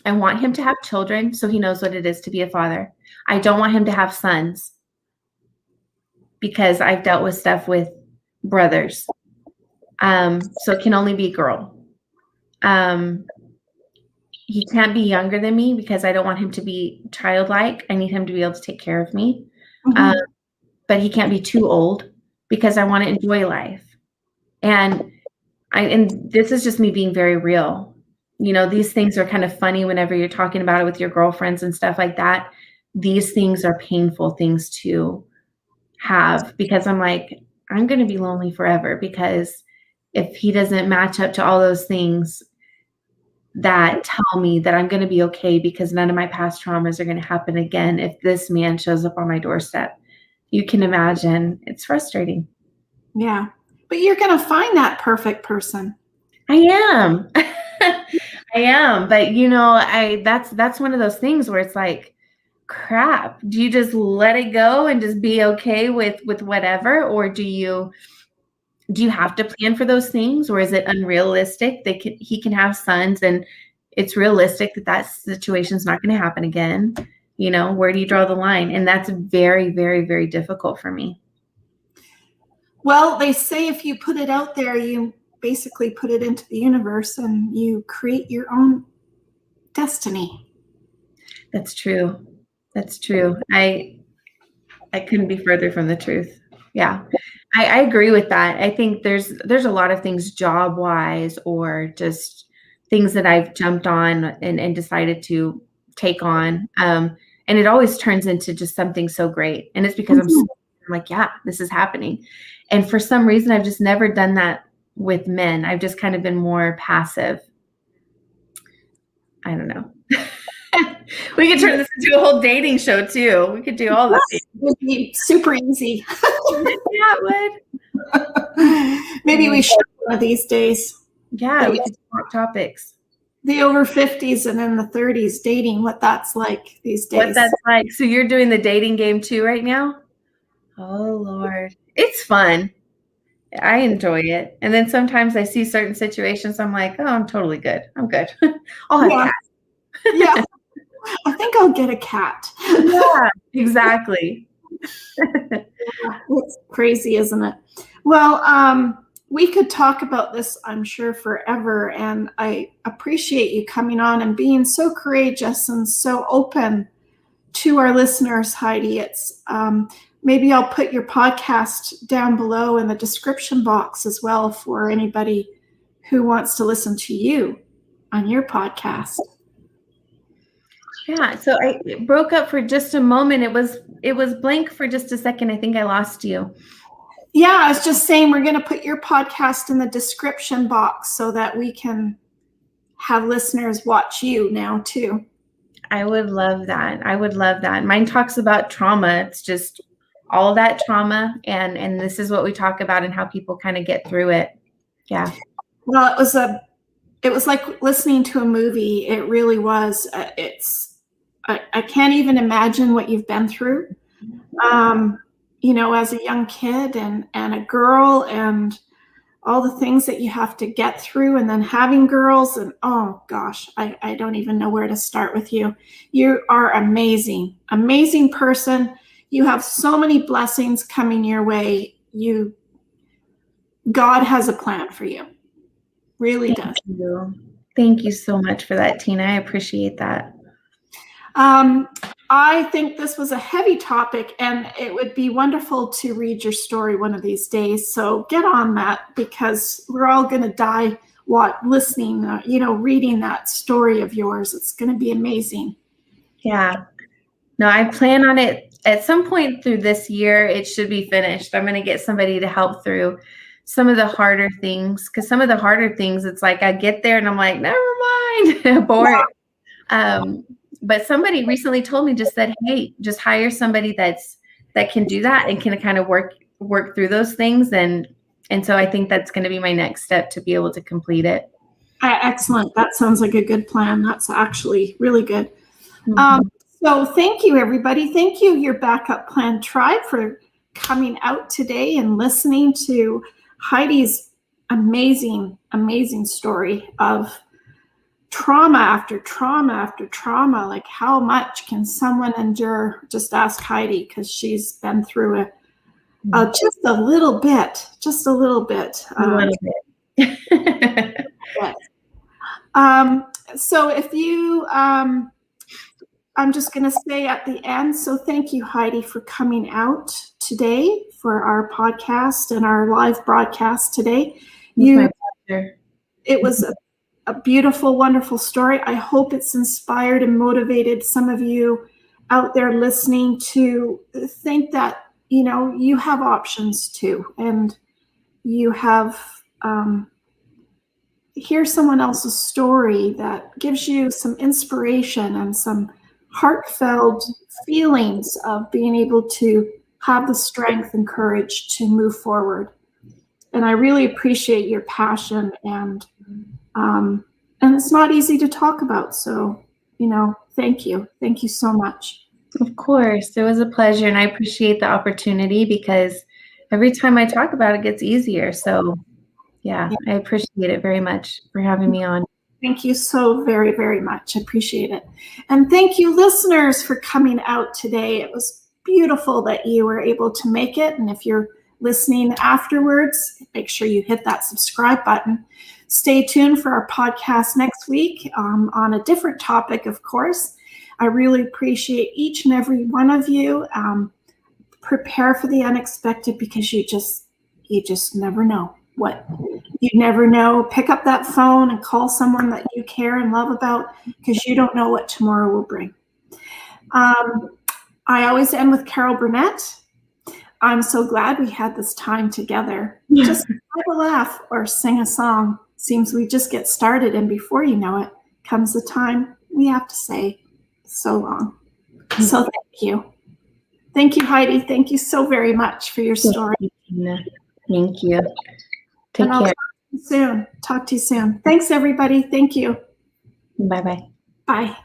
I want him to have children so he knows what it is to be a father. I don't want him to have sons because I've dealt with stuff with brothers. So it can only be a girl. He can't be younger than me because I don't want him to be childlike. I need him to be able to take care of me. Mm-hmm. But he can't be too old because I want to enjoy life. And this is just me being very real. These things are kind of funny whenever you're talking about it with your girlfriends and stuff like that. These things are painful things to have because I'm like, I'm going to be lonely forever because if he doesn't match up to all those things that tell me that I'm going to be okay because none of my past traumas are going to happen again if this man shows up on my doorstep. You can imagine it's frustrating. Yeah. But you're going to find that perfect person. I am. I am. But that's one of those things where it's like, crap. Do you just let it go and just be okay with whatever? Or do you have to plan for those things? Or is it unrealistic that he can have sons and it's realistic that situation is not going to happen again? Where do you draw the line? And that's very, very, very difficult for me. Well, they say if you put it out there, you basically put it into the universe and you create your own destiny. That's true. That's true. I couldn't be further from the truth. Yeah. I agree with that. I think there's a lot of things job wise or just things that I've jumped on and decided to take on. And it always turns into just something so great. And it's because I'm like, yeah, this is happening. And for some reason, I've just never done that with men. I've just kind of been more passive. I don't know. We could turn this into a whole dating show too. We could do all that. It would be super easy. Yeah, it would. Maybe we should one of these days. Yeah, we could talk topics. The over 50s and in the 30s dating, what that's like these days. What that's like. So you're doing the dating game too right now? Oh, Lord. It's fun. I enjoy it. And then sometimes I see certain situations. I'm like, oh, I'm totally good. I'm good. I'll have cats. Yeah. I think I'll get a cat. Yeah, exactly. It's crazy, isn't it? Well, we could talk about this, I'm sure, forever. And I appreciate you coming on and being so courageous and so open to our listeners, Heidi. It's maybe I'll put your podcast down below in the description box as well for anybody who wants to listen to you. on your podcast. Yeah, so it broke up for just a moment. It was blank for just a second. I think I lost you. Yeah, I was just saying we're going to put your podcast in the description box so that we can have listeners watch you now too. I would love that. I would love that. Mine talks about trauma. It's just all that trauma, and this is what we talk about and how people kind of get through it. Yeah. Well, it was like listening to a movie. It really was. I can't even imagine what you've been through. As a young kid and a girl, and all the things that you have to get through, and then having girls, and oh gosh, I don't even know where to start with you. You are amazing, amazing person. You have so many blessings coming your way. God has a plan for you. Really does. Thank you so much for that, Tina. I appreciate that. I think this was a heavy topic, and it would be wonderful to read your story one of these days. So get on that, because we're all going to die listening, reading that story of yours. It's going to be amazing. Yeah. No, I plan on it at some point through this year. It should be finished. I'm going to get somebody to help through some of the harder things, because some of the harder things, it's like I get there and I'm like, never mind, abort. But somebody recently told me, just said, hey, just hire somebody that can do that and can kind of work through those things. And so I think that's going to be my next step to be able to complete it. Excellent. That sounds like a good plan. That's actually really good. Mm-hmm. So thank you, everybody. Thank you, your Backup Plan Tribe, for coming out today and listening to Heidi's amazing, amazing story of trauma after trauma after trauma. Like, how much can someone endure? Just ask Heidi, because she's been through it just a little bit. So if you, I'm just going to say at the end, so thank you, Heidi, for coming out today for our podcast and our live broadcast today. My pleasure. It was a beautiful, wonderful story. I hope it's inspired and motivated some of you out there listening to think that, you have options too. And you have, hear someone else's story that gives you some inspiration and some heartfelt feelings of being able to have the strength and courage to move forward. And I really appreciate your passion, and it's not easy to talk about. So, thank you. Thank you so much. Of course. It was a pleasure. And I appreciate the opportunity, because every time I talk about it, it gets easier. So yeah, I appreciate it very much for having me on. Thank you so very, very much. I appreciate it. And thank you, listeners, for coming out today. It was beautiful that you were able to make it. And if you're listening afterwards, make sure you hit that subscribe button. Stay tuned for our podcast next week on a different topic, of course. I really appreciate each and every one of you. Prepare for the unexpected, because you just never know. You never know. Pick up that phone and call someone that you care and love about, because you don't know what tomorrow will bring. I always end with Carol Burnett. I'm so glad we had this time together. Just have a laugh or sing a song. Seems we just get started, and before you know it, comes the time we have to say so long. So thank you. Thank you, Heidi. Thank you so very much for your story. Thank you. Take care. Talk to you soon. Thanks, everybody. Thank you. Bye-bye. Bye.